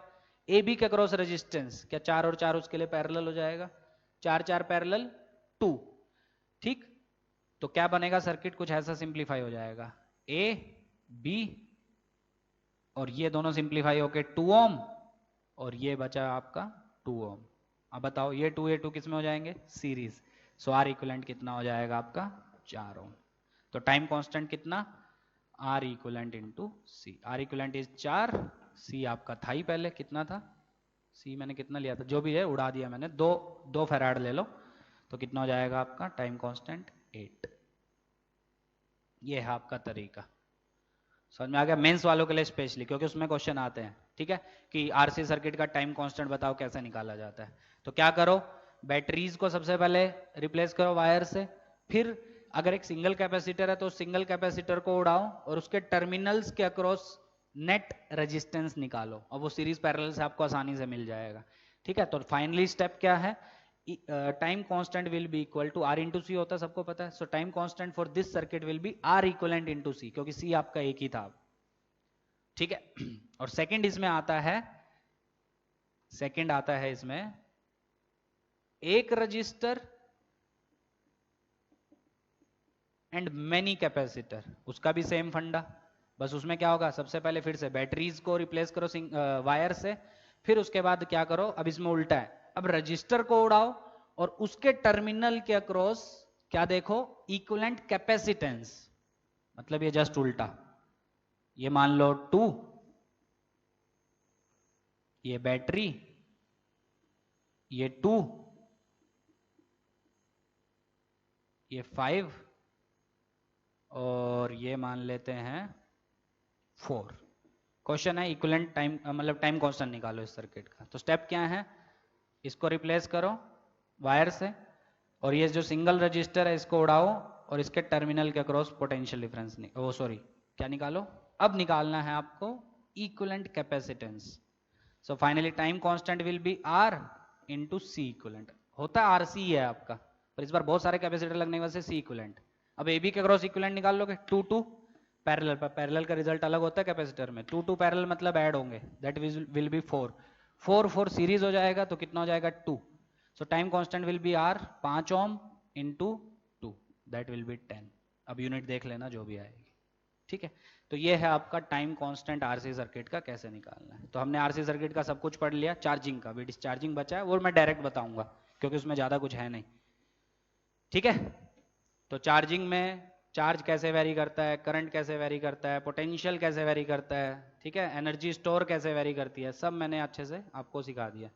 ए बी के अक्रॉस रेजिस्टेंस, क्या 4 और 4 उसके लिए पैरेलल हो जाएगा, 4 4 पैरेलल 2। ठीक, तो क्या बनेगा सर्किट, कुछ ऐसा सिंप्लीफाई हो जाएगा, ए बी और ये दोनों सिंप्लीफाई होके 2 ओम, और ये बचा आपका 2 ओम। अब बताओ ये 2 ये 2 किस में हो जाएंगे, सीरीज। सो आर इक्विवेलेंट कितना हो जाएगा आपका, 4 ओम। तो टाइम कांस्टेंट कितना, R equivalent into C. R equivalent is 4, C आपका था ही पहले, कितना था सी, मैंने कितना लिया था, जो भी है उड़ा दिया मैंने, 2 फैराड ले लो, तो कितना हो जाएगा आपका टाइम कांस्टेंट 8। ये है आपका तरीका, समझ में आ गया। मेंस वालों के लिए स्पेशली, क्योंकि उसमें क्वेश्चन आते हैं। ठीक है, कि आरसी सर्किट का टाइम कांस्टेंट बताओ कैसे निकाला जाता है। तो क्या करो, बैटरीज को सबसे पहले रिप्लेस करो वायर से, फिर अगर एक सिंगल कैपेसिटर है तो सिंगल कैपेसिटर को उड़ाओ और उसके टर्मिनल्स के अक्रॉस नेट रेजिस्टेंस निकालो, और वो सीरीज पैरेलल से आपको आसानी से मिल जाएगा। ठीक है, तो फाइनली स्टेप क्या है, time constant will be equal to R into C होता है, सबको पता है। So time constant for this circuit will be R equivalent into C, क्योंकि सी आपका एक ही था। ठीक है, और सेकंड इसमें आता है, सेकंड आता है इसमें एक रजिस्टर एंड मेनी कैपेसिटर, उसका भी सेम फंडा, बस उसमें क्या होगा, सबसे पहले फिर से बैटरीज को रिप्लेस करो वायर से, फिर उसके बाद क्या करो, अब इसमें उल्टा है, अब रजिस्टर को उड़ाओ और उसके टर्मिनल के अक्रॉस क्या देखो, इक्विवेलेंट कैपेसिटेंस, मतलब ये जस्ट उल्टा, ये मान लो 2, ये बैटरी, ये 2, ये 5, और ये मान लेते हैं 4। क्वेश्चन है इक्विवेलेंट टाइम मतलब टाइम कांस्टेंट निकालो इस सर्किट का। तो स्टेप क्या है, इसको रिप्लेस करो वायर से, और ये जो सिंगल रजिस्टर है इसको उड़ाओ और इसके टर्मिनल के अक्रॉस पोटेंशियल डिफरेंस क्या निकालो। अब निकालना है आपको equivalent capacitance. So finally time constant will be R into C equivalent. होता है आरसी है आपका, पर इस बार बहुत सारे कैपेसिटर लगने की वजह से सी इक्विवेलेंट। अब ए बी के क्रॉस इक्विवेलेंट निकाल लोगे, 2 2 पैरेलल, पर पैरेलल का रिजल्ट अलग होता है कैपेसिटर में। 2 2 पैरेलल मतलब ऐड होंगे, दैट विल बी 4 4 4 सीरीज हो जाएगा, तो कितना हो जाएगा 2। So time constant will be R 5 ohm into 2, that will be 10। अब यूनिट देख लेना जो भी आएगी, ठीक है। तो ये है आपका टाइम कांस्टेंट आरसी सर्किट का कैसे निकालना है। तो हमने आरसी सर्किट का सब कुछ पढ़ लिया, चार्जिंग का भी, डिस्चार्जिंग बचा है वो मैं डायरेक्ट बताऊंगा क्योंकि उसमें ज़्यादा कुछ है नहीं, ठीक है। तो चार्जिंग में चार्ज कैसे वेरी करता है, करंट कैसे वेरी करता है, पोटेंशियल कैसे वेरी करता है, ठीक है, एनर्जी स्टोर कैसे वेरी करती है, सब मैंने अच्छे से आपको सिखा दिया,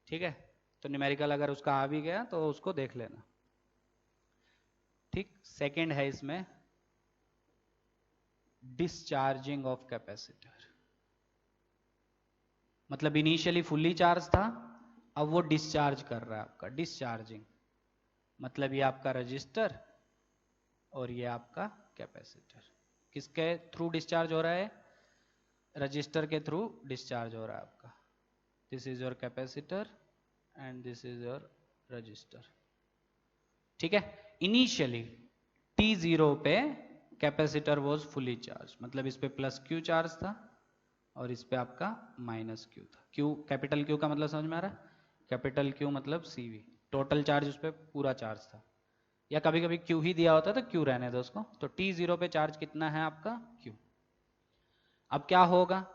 ठीक है। तो न्यूमेरिकल अगर उसका आ भी गया तो उसको देख लेना, ठीक। सेकंड है इसमें डिस्चार्जिंग ऑफ कैपेसिटर। मतलब इनिशियली फुल्ली चार्ज था, अब वो डिस्चार्ज कर रहा है आपका, डिस्चार्जिंग। मतलब ये आपका रजिस्टर और ये आपका कैपेसिटर किसके थ्रू डिस्चार्ज हो रहा है, रजिस्टर के थ्रू डिस्चार्ज हो रहा है आपका। This is your capacitor and this is your register, ठीक है। इनिशियली T0 पे कैपेसिटर वॉज फुली चार्ज, मतलब इस पे प्लस क्यू चार्ज था और इस पे आपका माइनस क्यू था। क्यू कैपिटल क्यू का मतलब समझ में आ रहा है, कैपिटल क्यू मतलब CV, टोटल चार्ज उस पर पूरा चार्ज था, या कभी कभी क्यू ही दिया होता है तो क्यू रहने दो उसको। तो T0 पे चार्ज कितना है आपका क्यू। अब क्या होगा,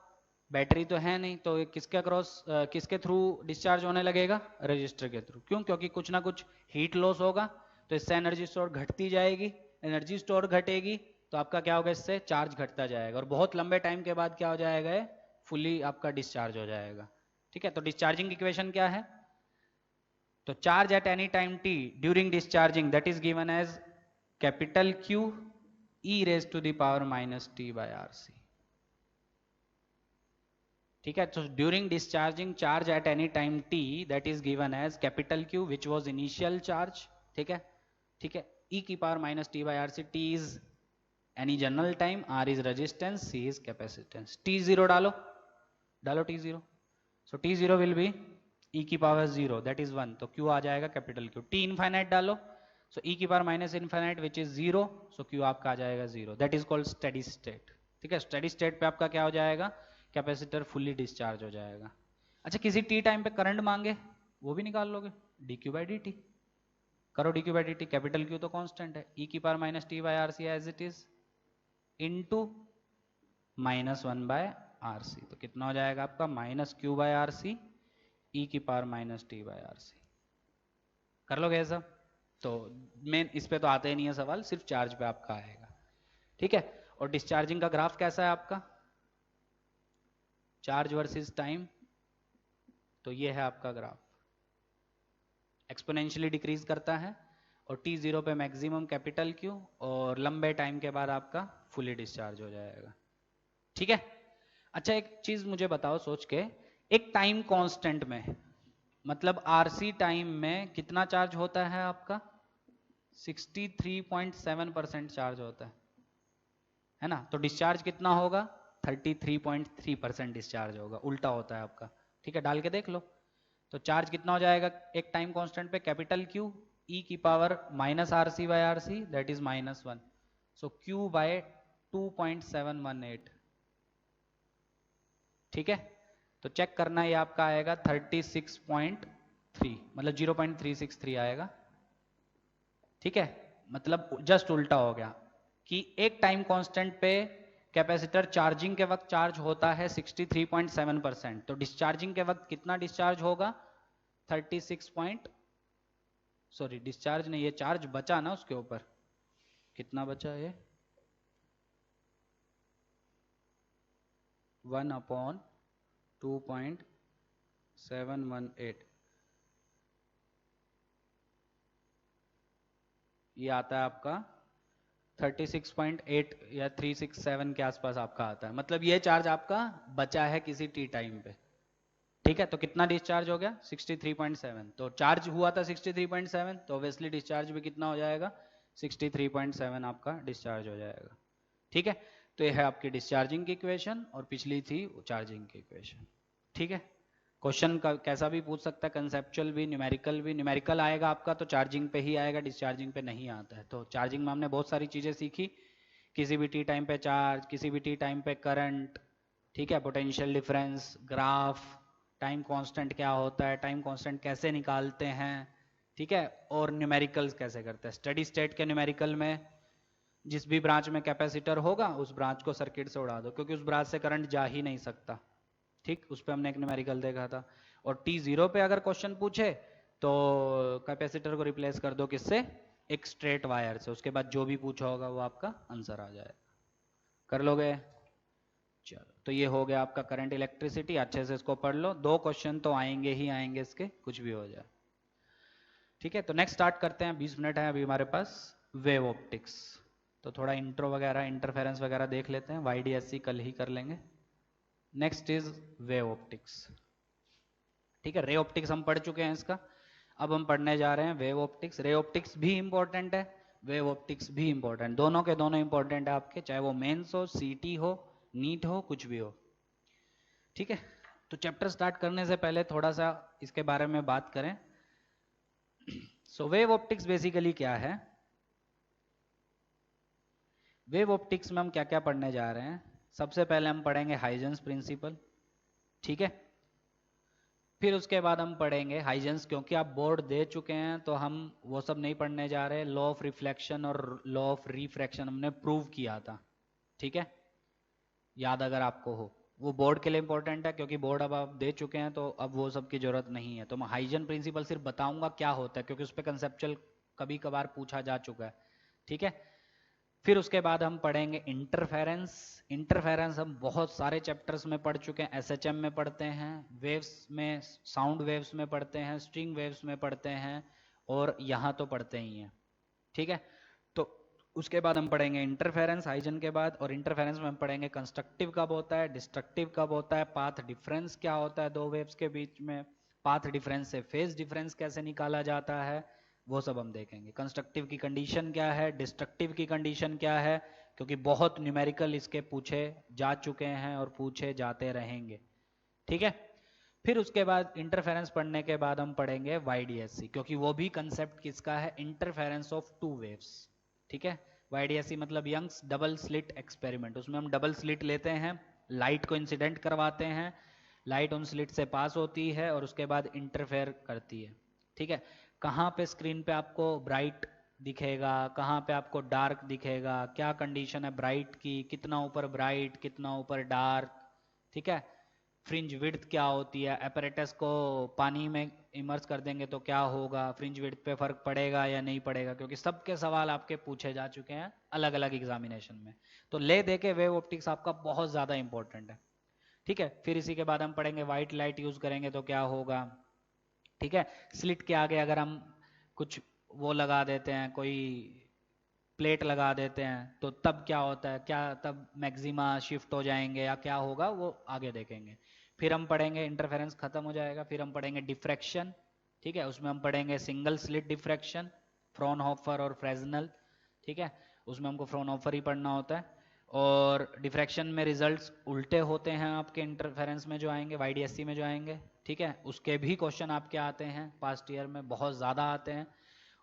बैटरी तो है नहीं, तो किसके अक्रॉस किसके थ्रू डिस्चार्ज होने लगेगा, रजिस्टर के थ्रू। क्यों, क्योंकि कुछ ना कुछ हीट लॉस होगा, तो इससे एनर्जी स्टोर घटती जाएगी, एनर्जी स्टोर घटेगी तो आपका क्या होगा, इससे चार्ज घटता जाएगा और बहुत लंबे टाइम के बाद क्या हो जाएगा, फुली आपका डिस्चार्ज हो जाएगा, ठीक है। तो डिस्चार्जिंग इक्वेशन क्या है, तो charge at any time t during discharging that is given as capital Q e raise to the power minus t by RC, ठीक है। तो during discharging charge at any time t that is given as capital Q which was initial charge, ठीक है, ठीक है। e की power minus t by RC, t is any general time, r is resistance, c is capacitance. t0 डालो, डालो t0, so t0 will be e की पावर 0 दैट इज 1, तो q आ जाएगा कैपिटल Q। t इनफाइनाइट डालो, सो e की power minus infinite which is 0, so q आपका आ जाएगा 0, that is called steady state, ठीक है। स्टेडी स्टेट पे आपका क्या हो जाएगा, कैपेसिटर फुल्ली डिस्चार्ज हो जाएगा। अच्छा, किसी t टाइम पे करंट मांगे वो भी निकाल लोगे, dq बाई dt करो, dq by dt, capital Q तो कांस्टेंट है, e की power minus t by RC as it is into minus 1 by RC, तो कितना हो जाएगा आपका minus q by RC e की power minus t by RC। कर लोगे ऐसा, तो मेन इस पे तो आते ही नहीं है सवाल, सिर्फ चार्ज पे आपका आएगा, ठीक है। और डिस्चार्जिंग का ग्राफ कैसा है आपका, चार्ज वर्सेस टाइम, तो ये है आपका ग्राफ, एक्सपोनेंशियली डिक्रीज करता है और T0 पे मैक्सिमम कैपिटल Q और लंबे टाइम के बाद आपका फुली डिस्चार्ज हो जाएगा, ठीक है। अच्छा, एक चीज मुझे बताओ सोच के, एक टाइम कांस्टेंट में मतलब RC टाइम में कितना चार्ज होता है आपका, 63.7% चार्ज होता है ना। तो डिस्चार्ज कितना होगा, 33.3% डिस्चार्ज होगा, उल्टा होता है आपका, ठीक है। डाल के देख लो, तो चार्ज कितना हो जाएगा एक टाइम कांस्टेंट पे, कैपिटल Q e की power minus RC by RC that is minus 1, so Q by 2.718, ठीक है। तो चेक करना, ये आपका आएगा 36.3, मतलब 0.363 आएगा, ठीक है। मतलब जस्ट उल्टा हो गया कि एक टाइम कांस्टेंट पे कैपेसिटर चार्जिंग के वक्त चार्ज होता है 63.7%, तो डिस्चार्जिंग के वक्त कितना डिस्चार्ज होगा, 36 सॉरी डिस्चार्ज नहीं, ये चार्ज बचा ना उसके ऊपर, कितना बचा ये 1/2.718, ये आता है आपका 36.8 या 367 के आसपास आपका आता है, मतलब ये चार्ज आपका बचा है किसी टी टाइम पे। ठीक है, तो कितना डिस्चार्ज हो गया 63.7, तो चार्ज हुआ था 63.7, तो ऑब्वियसली डिस्चार्ज भी कितना हो जाएगा 63.7 आपका डिस्चार्ज हो जाएगा। ठीक है, तो ये है आपकी डिस्चार्जिंग की इक्वेशन और पिछली थी चार्जिंग की इक्वेशन। ठीक है, क्वेश्चन का कैसा भी पूछ सकता है, कंसेप्चुअल भी, न्यूमेरिकल भी। न्यूमेरिकल आएगा आपका तो चार्जिंग पे ही आएगा, डिस्चार्जिंग पे नहीं आता है। तो चार्जिंग में हमने बहुत सारी चीजें सीखी, किसी भी टी टाइम पे चार्ज, किसी भी टी टाइम पे करंट, ठीक है, potential difference, graph, time constant क्या होता है, टाइम कांस्टेंट कैसे निकालते हैं, ठीक है, और न्यूमेरिकल्स कैसे करते हैं। स्टडी स्टेट के न्यूमेरिकल में जिस भी ब्रांच में कैपेसिटर होगा उस ब्रांच को सर्किट से उड़ा दो, क्योंकि उस ब्रांच से करंट जा ही नहीं सकता। ठीक, उस पर हमने एक न्यूमेरिकल देखा था। और T0 पे अगर क्वेश्चन पूछे तो कैपेसिटर को रिप्लेस कर दो किससे, एक स्ट्रेट वायर से, उसके बाद जो भी पूछा होगा वो आपका आंसर आ जाएगा। कर लोगे? चलो, तो ये हो गया आपका करंट इलेक्ट्रिसिटी। अच्छे से इसको पढ़ लो, 2 क्वेश्चन तो आएंगे ही आएंगे इसके, कुछ भी हो जाए। ठीक है, तो नेक्स्ट स्टार्ट करते हैं। 20 मिनट है अभी हमारे पास। वेव ऑप्टिक्स, तो थोड़ा इंट्रो वगैरह, इंटरफेरेंस वगैरह देख लेते हैं। YDSC कल ही कर लेंगे। Next is wave optics. ठीक है, रे ऑप्टिक्स हम पढ़ चुके हैं इसका, अब हम पढ़ने जा रहे हैं वेव ऑप्टिक्स। रे ऑप्टिक्स भी इंपॉर्टेंट है, वेव ऑप्टिक्स भी इंपॉर्टेंट, दोनों के दोनों इंपॉर्टेंट है आपके, चाहे वो मेंस हो, सीटी हो, नीट हो, कुछ भी हो। ठीक है, तो चैप्टर स्टार्ट करने से पहले थोड़ा सा इसके बारे में बात करें। सो वेव ऑप्टिक्स बेसिकली क्या है? वेव ऑप्टिक्स में हम क्या क्या पढ़ने जा रहे हैं? सबसे पहले हम पढ़ेंगे हाइजेंस प्रिंसिपल। ठीक है, फिर उसके बाद हम पढ़ेंगे हाइजेंस, क्योंकि आप बोर्ड दे चुके हैं तो हम वो सब नहीं पढ़ने जा रहे। लॉ ऑफ रिफ्लेक्शन और लॉ ऑफ रिफ्रैक्शन हमने प्रूव किया था। ठीक है, याद अगर आपको हो, वो बोर्ड के लिए इंपॉर्टेंट है, क्योंकि बोर्ड अब आप दे चुके हैं तो अब वो सब की जरूरत नहीं है। तो मैं हाइजेन प्रिंसिपल सिर्फ बताऊंगा क्या होता है, क्योंकि उस पर कंसेप्चुअल कभी कभार पूछा जा चुका है। ठीक है, फिर उसके बाद हम पढ़ेंगे इंटरफेरेंस। इंटरफेरेंस हम बहुत सारे चैप्टर्स में पढ़ चुके हैं, SHM में पढ़ते हैं, वेव्स में, साउंड वेव्स में पढ़ते हैं, स्ट्रिंग वेव्स में पढ़ते हैं, और यहाँ तो पढ़ते ही हैं। ठीक है, तो उसके बाद हम पढ़ेंगे इंटरफेरेंस हाइजन के बाद, और इंटरफेरेंस में हम पढ़ेंगे कंस्ट्रक्टिव कब होता है, डिस्ट्रक्टिव कब होता है, पाथ डिफरेंस क्या होता है दो वेव्स के बीच में, पाथ डिफरेंस से फेज डिफरेंस कैसे निकाला जाता है, वो सब हम देखेंगे। कंस्ट्रक्टिव की कंडीशन क्या है, डिस्ट्रक्टिव की कंडीशन क्या है, क्योंकि बहुत न्यूमेरिकल इसके पूछे जा चुके हैं और पूछे जाते रहेंगे। ठीक है, फिर उसके बाद इंटरफेरेंस पढ़ने के बाद हम पढ़ेंगे YDSC, क्योंकि वो भी कंसेप्ट किसका है, इंटरफेरेंस ऑफ टू वेव्स। ठीक है, YDSC मतलब यंग्स डबल स्लिट एक्सपेरिमेंट। उसमें हम डबल स्लिट लेते हैं, लाइट को इंसिडेंट करवाते हैं, लाइट उन स्लिट से पास होती है और उसके बाद इंटरफेयर करती है। ठीक है, कहाँ पे स्क्रीन पे आपको ब्राइट दिखेगा, कहाँ पे आपको डार्क दिखेगा, क्या कंडीशन है ब्राइट की, कितना ऊपर ब्राइट, कितना ऊपर डार्क। ठीक है, फ्रिंज विड्थ क्या होती है, एपरेटस को पानी में इमर्स कर देंगे तो क्या होगा, फ्रिंज विड्थ पे फर्क पड़ेगा या नहीं पड़ेगा, क्योंकि सबके सवाल आपके पूछे जा चुके हैं अलग अलग एग्जामिनेशन में। तो ले दे के वेव ऑप्टिक्स आपका बहुत ज़्यादा इंपॉर्टेंट है। ठीक है, फिर इसी के बाद हम पढ़ेंगे व्हाइट लाइट यूज़ करेंगे तो क्या होगा। ठीक है, स्लिट के आगे अगर हम कुछ वो लगा देते हैं, कोई प्लेट लगा देते हैं तो तब क्या होता है, क्या तब मैक्सिमा शिफ्ट हो जाएंगे या क्या होगा, वो आगे देखेंगे। फिर हम पढ़ेंगे, इंटरफेरेंस खत्म हो जाएगा, फिर हम पढ़ेंगे डिफ्रैक्शन। ठीक है, उसमें हम पढ़ेंगे सिंगल स्लिट डिफ्रैक्शन, फ्रॉनहोफर और फ्रेजनल। ठीक है, उसमें हमको फ्रॉनहोफर ही पढ़ना होता है। और डिफ्रैक्शन में रिजल्ट्स उल्टे होते हैं आपके, इंटरफेरेंस में जो आएंगे, YDSC में जो आएंगे। ठीक है, उसके भी क्वेश्चन आपके आते हैं, पास्ट ईयर में बहुत ज़्यादा आते हैं।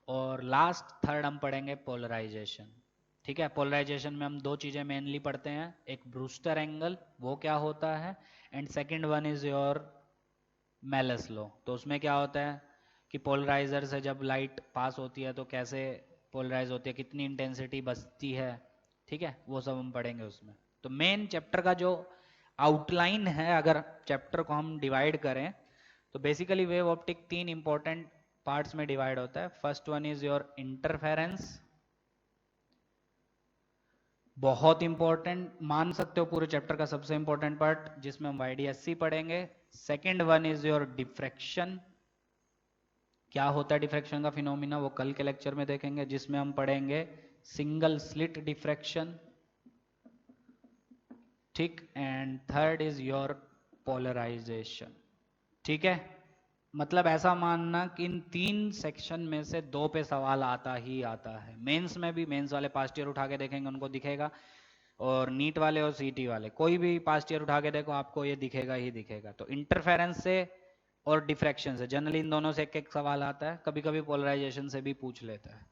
और लास्ट थर्ड हम पढ़ेंगे पोलराइजेशन। ठीक है, पोलराइजेशन में हम दो चीज़ें मेनली पढ़ते हैं, एक ब्रूस्टर एंगल, वो क्या होता है, and second one is your Malus law. तो उसमें क्या होता है कि पोलराइजर से जब लाइट पास होती है तो कैसे पोलराइज होती है, कितनी इंटेंसिटी बचती है। ठीक है, वो सब हम पढ़ेंगे उसमें। तो मेन चैप्टर का जो आउटलाइन है, अगर चैप्टर को हम डिवाइड करें तो basically wave optic 3 important parts में डिवाइड होता है। First one is your interference, बहुत इंपॉर्टेंट, मान सकते हो पूरे चैप्टर का सबसे इंपॉर्टेंट पार्ट, जिसमें हम YDSC पढ़ेंगे। Second one is your diffraction, क्या होता है डिफ्रैक्शन का फिनोमिना, वो कल के लेक्चर में देखेंगे, जिसमें हम पढ़ेंगे सिंगल स्लिट डिफ्रैक्शन, ठीक, and third is your polarisation. ठीक है, मतलब ऐसा मानना कि इन 3 सेक्शन में से 2 पे सवाल आता ही आता है। मेंस में भी, मेंस वाले पास्ट ईयर उठा के देखेंगे उनको दिखेगा, और नीट वाले और सीटी वाले कोई भी पास्ट ईयर उठा के देखो आपको ये दिखेगा ही दिखेगा। तो इंटरफेरेंस से और डिफ्रैक्शन से जनरली इन दोनों से एक एक सवाल आता है, कभी कभी पोलराइजेशन से भी पूछ लेता है।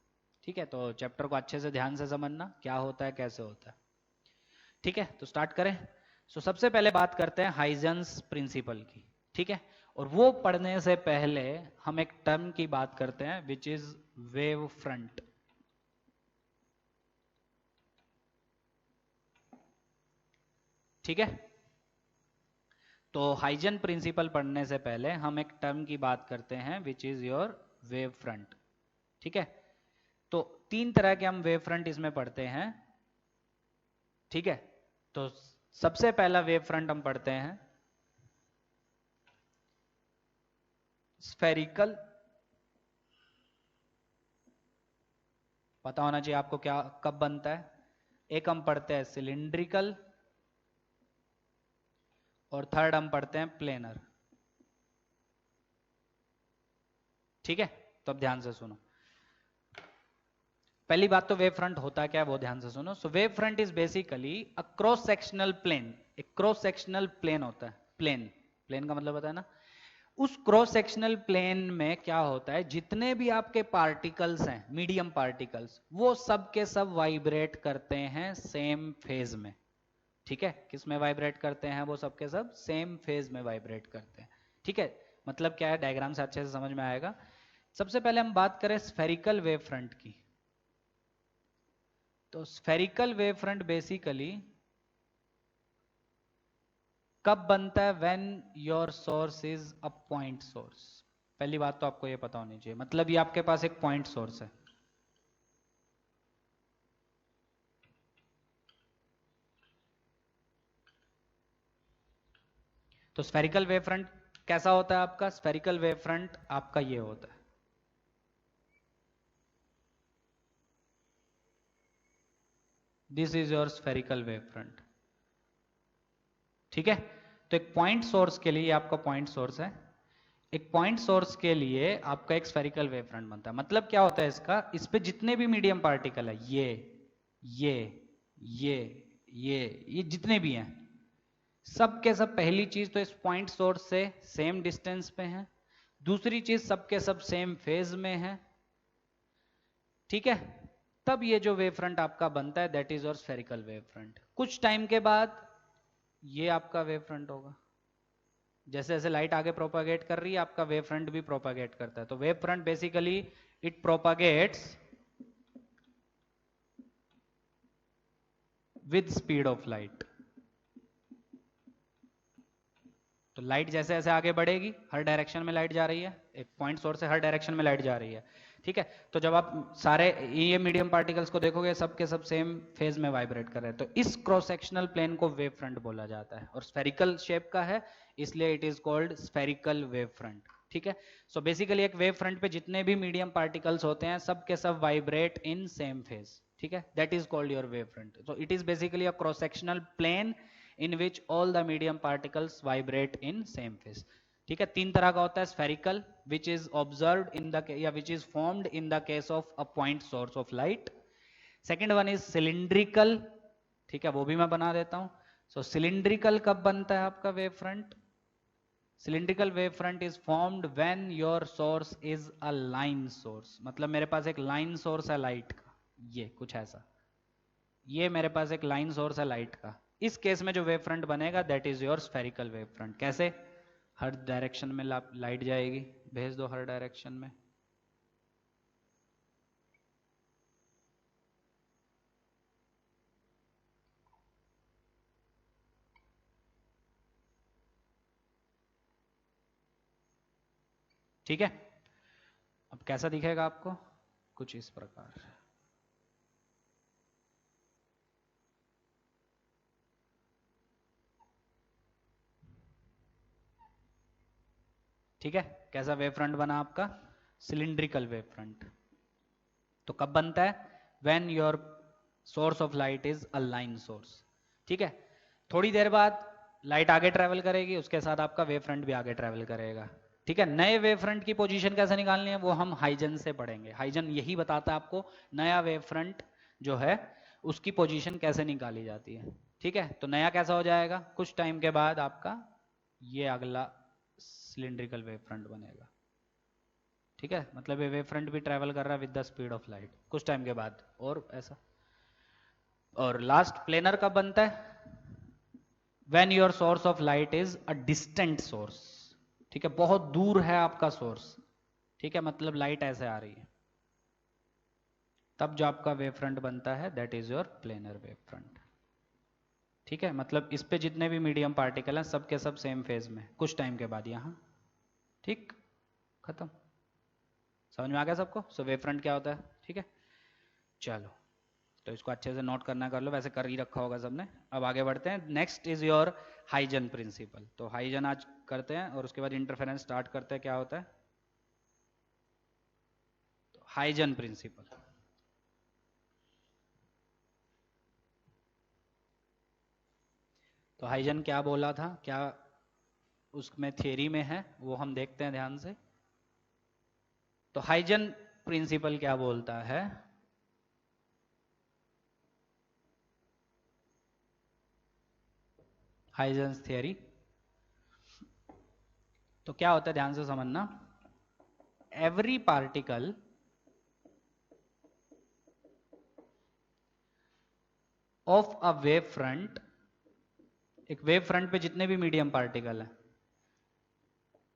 ठीक है, तो चैप्टर को अच्छे से ध्यान से समझना क्या होता है कैसे होता है। ठीक है, तो स्टार्ट करें। सबसे पहले बात करते हैं हाइजेंस प्रिंसिपल की। ठीक है, और वो पढ़ने से पहले हम एक टर्म की बात करते हैं विच इज वेव फ्रंट। ठीक है, तो हाइजन प्रिंसिपल पढ़ने से पहले हम एक टर्म की बात करते हैं which is your wave front. ठीक है, तो 3 तरह के हम वेव फ्रंट इसमें पढ़ते हैं। ठीक है, तो सबसे पहला वेव फ्रंट हम पढ़ते हैं स्फेरिकल। पता होना चाहिए आपको क्या कब बनता है। एक हम पढ़ते हैं सिलिंड्रिकल, और थर्ड हम पढ़ते हैं प्लेनर। ठीक है, तो अब ध्यान से सुनो। पहली बात तो वेव फ्रंट होता क्या है वो ध्यान से सुनो। So wave front is basically a cross sectional plane. एक क्रॉस सेक्शनल प्लेन होता है, प्लेन, प्लेन का मतलब होता है ना, उस क्रॉस सेक्शनल प्लेन में क्या होता है, जितने भी आपके पार्टिकल्स हैं, मीडियम पार्टिकल्स, वो सब के सब वाइब्रेट करते हैं सेम फेज में। ठीक है, किस में वाइब्रेट करते हैं, वो सब के सब सेम फेज में वाइब्रेट करते हैं। ठीक है, मतलब क्या है, डायग्राम से अच्छे से समझ में आएगा। सबसे पहले हम बात करें स्फेरिकल वेव फ्रंट की। तो स्फेरिकल वेव फ्रंट बेसिकली कब बनता है, when your source is a point source. पहली बात तो आपको ये पता होनी चाहिए, मतलब ये आपके पास एक पॉइंट सोर्स है। तो स्फेरिकल वेव फ्रंट कैसा होता है आपका, स्फेरिकल वेव फ्रंट आपका ये होता है। This is your spherical wave front. ठीक है, तो एक पॉइंट सोर्स के लिए, आपका पॉइंट सोर्स है, एक पॉइंट सोर्स के लिए आपका एक स्फेरिकल वेव फ्रंट बनता है। मतलब क्या होता है इसका, इस पे जितने भी मीडियम पार्टिकल है, ये ये ये जितने भी हैं, सब के सब, पहली चीज तो इस पॉइंट सोर्स से सेम डिस्टेंस पे हैं, दूसरी चीज सबके सब सेम फेज में है। ठीक है, तब ये जो वेव फ्रंट आपका बनता है that is your spherical wave front. कुछ टाइम के बाद ये आपका वेव फ्रंट होगा। जैसे जैसे लाइट आगे प्रोपागेट कर रही है, आपका वेव फ्रंट भी प्रोपागेट करता है। तो wave front basically it propagates with speed of light. तो लाइट जैसे जैसे आगे बढ़ेगी, हर डायरेक्शन में लाइट जा रही है, एक पॉइंट सोर्स से हर डायरेक्शन में लाइट जा रही है। ठीक है, तो जब आप सारे ये मीडियम पार्टिकल्स को देखोगे, सब के सब सेम फेज में वाइब्रेट कर रहे हैं, तो इस क्रॉस सेक्शनल प्लेन को वेव फ्रंट बोला जाता है, और स्फेरिकल शेप का है, इसलिए it is called spherical wave front. ठीक है, सो बेसिकली एक वेव फ्रंट पे जितने भी मीडियम पार्टिकल्स होते हैं, सब के सब वाइब्रेट इन सेम फेज। ठीक है, that is called your wave front. So it is basically a cross sectional plane in which all the medium particles vibrate in same phase। ठीक है, 3 तरह का होता है, spherical which is observed in the या which is formed in the case of a point source of light। Second one is cylindrical. ठीक है, वो भी मैं बना देता हूं। सो सिलिंड्रिकल कब बनता है आपका wave front, cylindrical wave front is formed when your source is a line source. मतलब मेरे पास एक लाइन सोर्स है लाइट का, ये कुछ ऐसा, ये मेरे पास एक लाइन सोर्स है लाइट का। इस केस में जो वेव फ्रंट बनेगा that is your spherical wave front. कैसे, हर डायरेक्शन में लाइट जाएगी, भेज दो हर डायरेक्शन में। ठीक है, अब कैसा दिखेगा आपको, कुछ इस प्रकार। ठीक है, कैसा वेव फ्रंट बना आपका, सिलिंड्रिकल वेव फ्रंट। तो कब बनता है, when your source of light is a line source. ठीक है, थोड़ी देर बाद लाइट आगे ट्रेवल करेगी, उसके साथ आपका वेव फ्रंट भी आगे ट्रेवल करेगा। ठीक है, नए वेव फ्रंट की पोजीशन कैसे निकालनी है वो हम हाइजन से पढ़ेंगे। हाइजन यही बताता है आपको नया वेव फ्रंट जो है उसकी पोजीशन कैसे निकाली जाती है। ठीक है, तो नया कैसा हो जाएगा, कुछ टाइम के बाद आपका ये अगला सिलिंड्रिकल वेव फ्रंट बनेगा। ठीक है, मतलब ये वेव फ्रंट भी ट्रेवल कर रहा है with the speed of light कुछ टाइम के बाद, और ऐसा। और लास्ट प्लेनर कब बनता है, when your source of light is a distant source. ठीक है, बहुत दूर है आपका सोर्स। ठीक है, मतलब लाइट ऐसे आ रही है, तब जो आपका वेव फ्रंट बनता है that is your planar wave front. ठीक है, मतलब इस पे जितने भी मीडियम पार्टिकल हैं सब के सब सेम फेज में कुछ टाइम के बाद यहां। ठीक, खत्म। समझ में आ गया सबको? सो वेव फ्रंट क्या होता है। ठीक है, चलो तो इसको अच्छे से नोट करना कर लो, वैसे कर ही रखा होगा सबने। अब आगे बढ़ते हैं, next is your Huygens principle. तो हाइजन आज करते हैं और उसके बाद इंटरफेरेंस स्टार्ट करते हैं। क्या होता है तो हाइजन प्रिंसिपल। तो हाइजन क्या बोला था, क्या उसमें थियरी में है वो हम देखते हैं ध्यान से। तो हाइजन प्रिंसिपल क्या बोलता है, हाइजन्स थियरी। तो क्या होता है ध्यान से समझना, every particle of a wave front, एक वेव फ्रंट पे जितने भी मीडियम पार्टिकल हैं,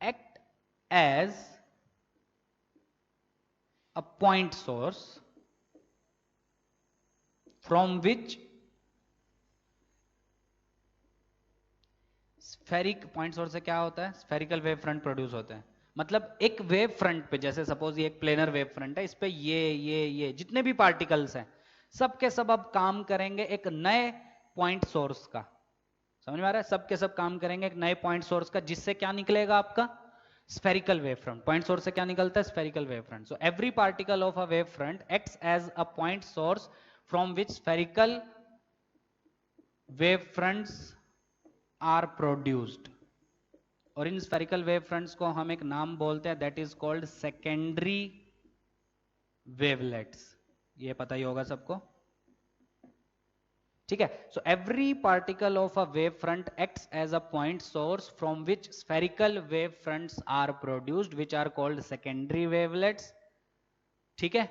act as a point source from which spheric, point source से क्या होता है, स्फेरिकल वेव फ्रंट प्रोड्यूस होते हैं। मतलब एक वेव फ्रंट पे, जैसे सपोज ये एक प्लेनर वेव फ्रंट है, इस पे ये जितने भी पार्टिकल्स हैं सब के सब अब काम करेंगे एक नए पॉइंट सोर्स का। समझ में आ रहा है, सब के सब काम करेंगे एक नए पॉइंट सोर्स का, जिससे क्या निकलेगा आपका spherical wave front. Point source से क्या निकलता है, spherical wave front. So every particle of a wave front acts as a point source from which spherical wave fronts are produced. और इन स्फेरिकल वेव फ्रंट्स को हम एक नाम बोलते हैं, that is called secondary wavelets. ये पता ही होगा सबको। ठीक है, so every particle of a wave front acts as a point source from which spherical wave fronts are produced, which are called secondary wavelets. ठीक है,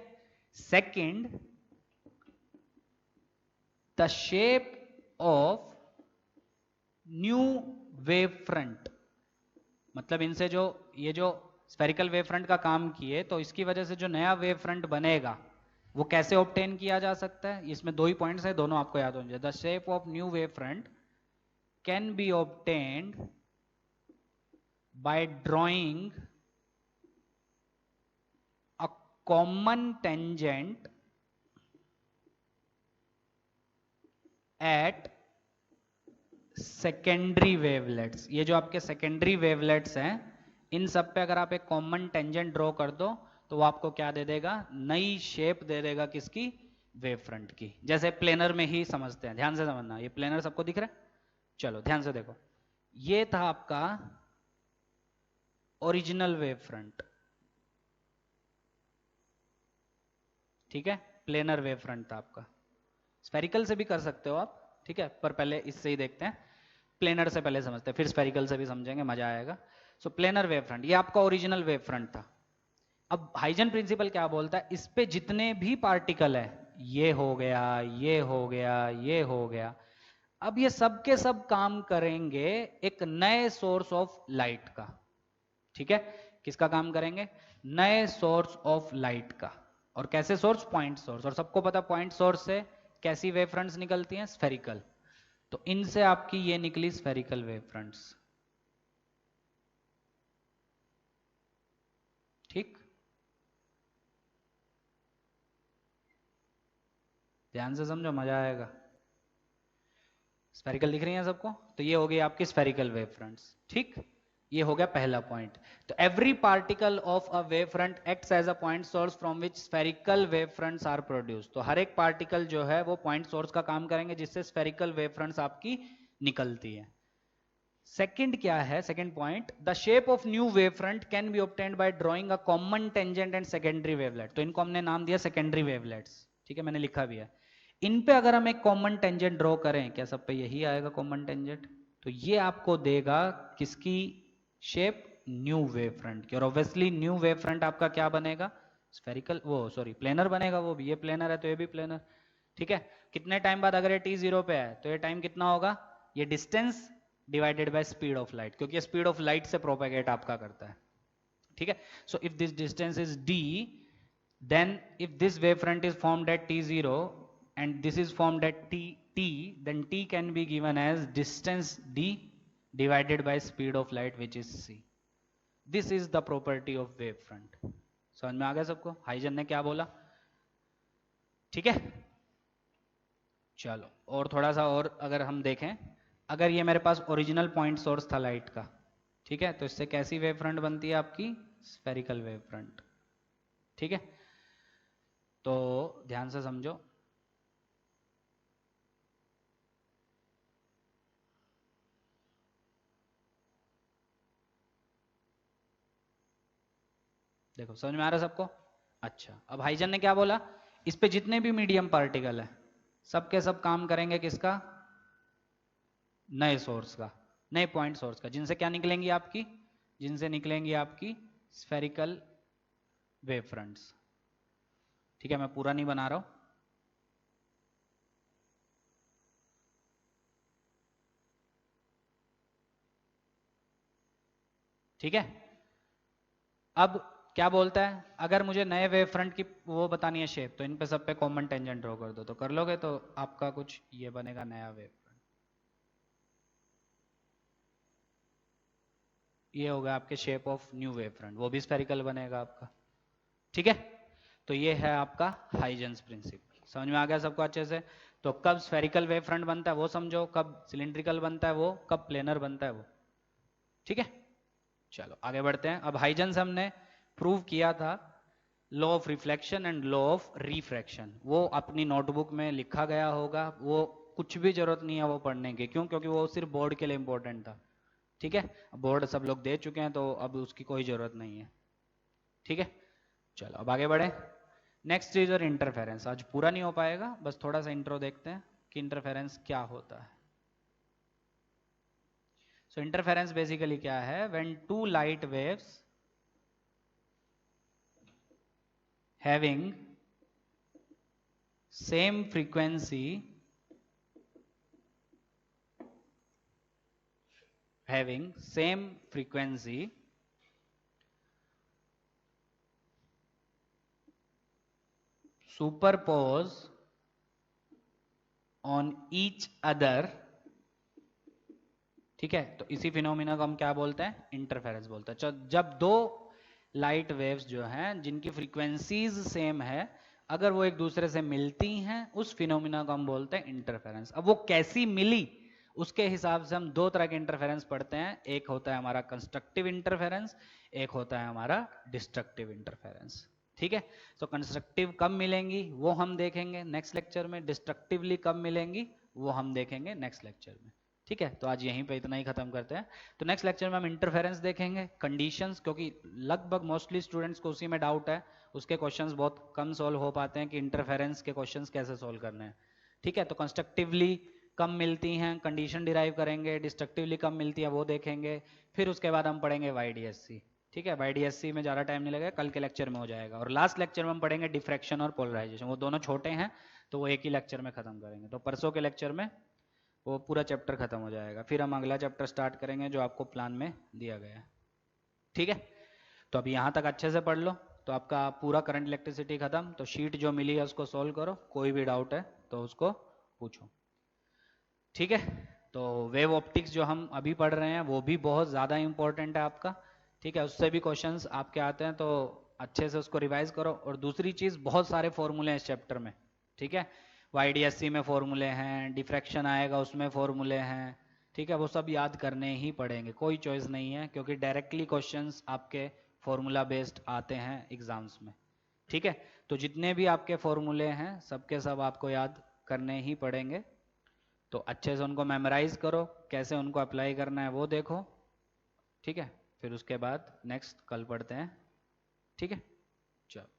second, the shape of new wave front. मतलब इनसे जो ये जो स्फेरिकल वेव फ्रंट का काम किए, तो इसकी वजह से जो नया वेव फ्रंट बनेगा वो कैसे ऑब्टेन किया जा सकता है, इसमें दो ही पॉइंट्स है, दोनों आपको याद होंगे। The shape of new wave front can be obtained by drawing a common tangent at secondary wavelets. ये जो आपके सेकेंडरी वेवलेट्स हैं, इन सब पे अगर आप एक कॉमन टेंजेंट ड्रॉ कर दो तो वो आपको क्या दे देगा, नई शेप दे देगा किसकी, वेव फ्रंट की। जैसे प्लेनर में ही समझते हैं, ध्यान से समझना। ये प्लेनर सबको दिख रहा है, चलो ध्यान से देखो। ये था आपका ओरिजिनल वेव फ्रंट। ठीक है, प्लेनर वेव फ्रंट था आपका। स्फेरिकल से भी कर सकते हो आप, ठीक है, पर पहले इससे ही देखते हैं। प्लेनर से पहले समझते हैं, फिर स्फेरिकल से भी समझेंगे, मजा आएगा। सो प्लेनर वेव फ्रंट ये आपका ओरिजिनल वेव फ्रंट था। अब हाइजन प्रिंसिपल क्या बोलता है, इस पे जितने भी पार्टिकल है, ये हो गया, ये हो गया, ये हो गया, अब ये सब के सब काम करेंगे एक नए सोर्स ऑफ लाइट का। ठीक है, किसका काम करेंगे, नए सोर्स ऑफ लाइट का। और कैसे सोर्स, पॉइंट सोर्स। और सबको पता पॉइंट सोर्स से कैसी वेव फ्रंट्स निकलती हैं, स्फेरिकल। तो इनसे आपकी ये निकली स्फेरिकल वेव फ्रंट्स। ठीक, ध्यान से समझो, मजा आएगा। स्फेरिकल दिख रही है सबको, तो ये हो गई आपकी स्फेरिकल वेव फ्रंट्स। ठीक, ये हो गया पहला पॉइंट। तो every particle of a wave front acts as a point source from which spherical wave fronts are produce. तो हर एक पार्टिकल जो है वो पॉइंट सोर्स का काम करेंगे जिससे स्फेरिकल वेव फ्रंट्स आपकी निकलती है। सेकंड क्या है, second point, the shape of new wave front can be obtained by drawing a common tangent and secondary wavelet. तो इनको हमने नाम दिया सेकेंडरी वेवलेट्स, ठीक है, मैंने लिखा भी है। इन पे अगर हम एक कॉमन टेंजेंट ड्रॉ करें, क्या सब पे यही आएगा कॉमन टेंजेंट, तो ये आपको देगा किसकी शेप, न्यू वेव फ्रंट की। और ऑब्वियसली न्यू वेव फ्रंट आपका क्या बनेगा, स्फेरिकल, वो सॉरी प्लेनर बनेगा, वो भी, ये प्लेनर है तो ये भी प्लेनर, ठीक है। कितने टाइम बाद अगर ये t जीरो पे है तो ये टाइम कितना होगा, ये distance divided by speed of light, क्योंकि ये स्पीड ऑफ लाइट से प्रोपेगेट आपका करता है, ठीक है। So if this distance is d, then if this wavefront is formed at t0 and this is formed at t, then t can be given as distance d divided by speed of light which is c. This is the property of wavefront. समझ में आ गया सबको, हाइजन ने क्या बोला, ठीक है। चलो और थोड़ा सा और अगर हम देखें, अगर ये मेरे पास ओरिजिनल पॉइंट सोर्स था लाइट का, ठीक है, तो इससे कैसी वेव फ्रंट बनती है आपकी, स्फेरिकल वेव फ्रंट, ठीक है। तो ध्यान से समझो, देखो समझ में आ रहा है सबको। अच्छा, अब हाइजन ने क्या बोला, इस पे जितने भी मीडियम पार्टिकल है सब के सब काम करेंगे किसका, नए सोर्स का, नए पॉइंट सोर्स का, जिनसे क्या निकलेंगी आपकी, जिनसे निकलेंगी आपकी स्फेरिकल वेव फ्रंट्स, ठीक है। मैं पूरा नहीं बना रहा हूं, ठीक है। अब क्या बोलता है, अगर मुझे नए वेव फ्रंट की वो बतानी है शेप, तो इन पे सब पे कॉमन टेंजेंट ड्रॉ कर दो, तो कर लोगे तो आपका कुछ ये बनेगा नया वेव फ्रंट, ये होगा आपके shape of new wave front, वो भी स्फेरिकल बनेगा आपका, ठीक है। तो ये है आपका हाइजेंस प्रिंसिपल, समझ में आ गया सबको अच्छे से। तो कब स्फेरिकल वेव फ्रंट बनता है वो समझो, कब सिलिंड्रिकल बनता है वो, कब प्लेनर बनता है वो, ठीक है। चलो आगे बढ़ते हैं। अब हाइजेंस हमने प्रूव किया था law of reflection and law of refraction, वो अपनी नोटबुक में लिखा गया होगा, वो कुछ भी जरूरत नहीं है वो पढ़ने की, क्यों, क्योंकि वो सिर्फ बोर्ड के लिए इंपॉर्टेंट था, ठीक है। बोर्ड सब लोग दे चुके हैं तो अब उसकी कोई जरूरत नहीं है, ठीक है। चलो अब आगे बढ़े। नेक्स्ट चीज और इंटरफेरेंस, आज पूरा नहीं हो पाएगा, बस थोड़ा सा इंट्रो देखते हैं कि इंटरफेरेंस क्या होता है। सो इंटरफेरेंस बेसिकली क्या है, when two light waves having same frequency superpose on each other, ठीक है। तो इसी फिनोमिना को हम क्या बोलते हैं, इंटरफेरेंस बोलते हैं। जब दो लाइट वेव्स जो हैं जिनकी फ्रीक्वेंसीज सेम है, अगर वो एक दूसरे से मिलती हैं, उस फिनोमिना को हम बोलते हैं इंटरफेरेंस। अब वो कैसी मिली उसके हिसाब से हम दो तरह के इंटरफेरेंस पढ़ते हैं, एक होता है हमारा कंस्ट्रक्टिव इंटरफेरेंस, एक होता है हमारा डिस्ट्रक्टिव इंटरफेरेंस, ठीक है। तो कंस्ट्रक्टिव कब मिलेंगी वो हम देखेंगे नेक्स्ट लेक्चर में, डिस्ट्रक्टिवली कब मिलेंगी वो हम देखेंगे नेक्स्ट लेक्चर में, ठीक है। तो आज यहीं पे इतना ही खत्म करते हैं। तो नेक्स्ट लेक्चर में हम इंटरफेरेंस देखेंगे, कंडीशंस, क्योंकि लगभग मोस्टली स्टूडेंट्स को उसी में डाउट है, उसके क्वेश्चंस बहुत कम सॉल्व हो पाते हैं कि इंटरफेरेंस के क्वेश्चंस कैसे सॉल्व करने हैं, ठीक है। तो कंस्ट्रक्टिवली कम मिलती हैं, कंडीशन डिराइव करेंगे, डिस्ट्रक्टिवली कम मिलती है वो देखेंगे, फिर उसके बाद हम पढ़ेंगे YDSC, ठीक है। YDSC में ज़्यादा टाइम नहीं लगेगा, कल के लेक्चर में हो जाएगा। और लास्ट लेक्चर में हम पढ़ेंगे डिफ्रैक्शन और पोलराइजेशन, वो दोनों छोटे हैं तो वो एक ही लेक्चर में खत्म करेंगे। तो परसों के लेक्चर में वो पूरा चैप्टर खत्म हो जाएगा, फिर हम अगला चैप्टर स्टार्ट करेंगे जो आपको प्लान में दिया गया है, ठीक है। तो अभी यहाँ तक अच्छे से पढ़ लो, तो आपका पूरा करंट इलेक्ट्रिसिटी खत्म। तो शीट जो मिली है उसको सोल्व करो, कोई भी डाउट है तो उसको पूछो, ठीक है। तो वेव ऑप्टिक्स जो हम अभी पढ़ रहे हैं वो भी बहुत ज़्यादा इंपॉर्टेंट है आपका, ठीक है। उससे भी क्वेश्चंस आपके आते हैं तो अच्छे से उसको रिवाइज करो। और दूसरी चीज़, बहुत सारे फॉर्मूले हैं इस चैप्टर में, ठीक है। YDSC में फॉर्मूले हैं, डिफ्रैक्शन आएगा उसमें फॉर्मूले हैं, ठीक है, वो सब याद करने ही पड़ेंगे, कोई चॉइस नहीं है, क्योंकि डायरेक्टली क्वेश्चंस आपके फॉर्मूला बेस्ड आते हैं एग्जाम्स में। ठीक है, तो जितने भी आपके फॉर्मूले हैं सबके सब आपको याद करने ही पड़ेंगे। तो अच्छे से उनको मेमोराइज करो, कैसे उनको अप्लाई करना है वो देखो। ठीक है, फिर उसके बाद नेक्स्ट कल पढ़ते हैं। ठीक है, चलो।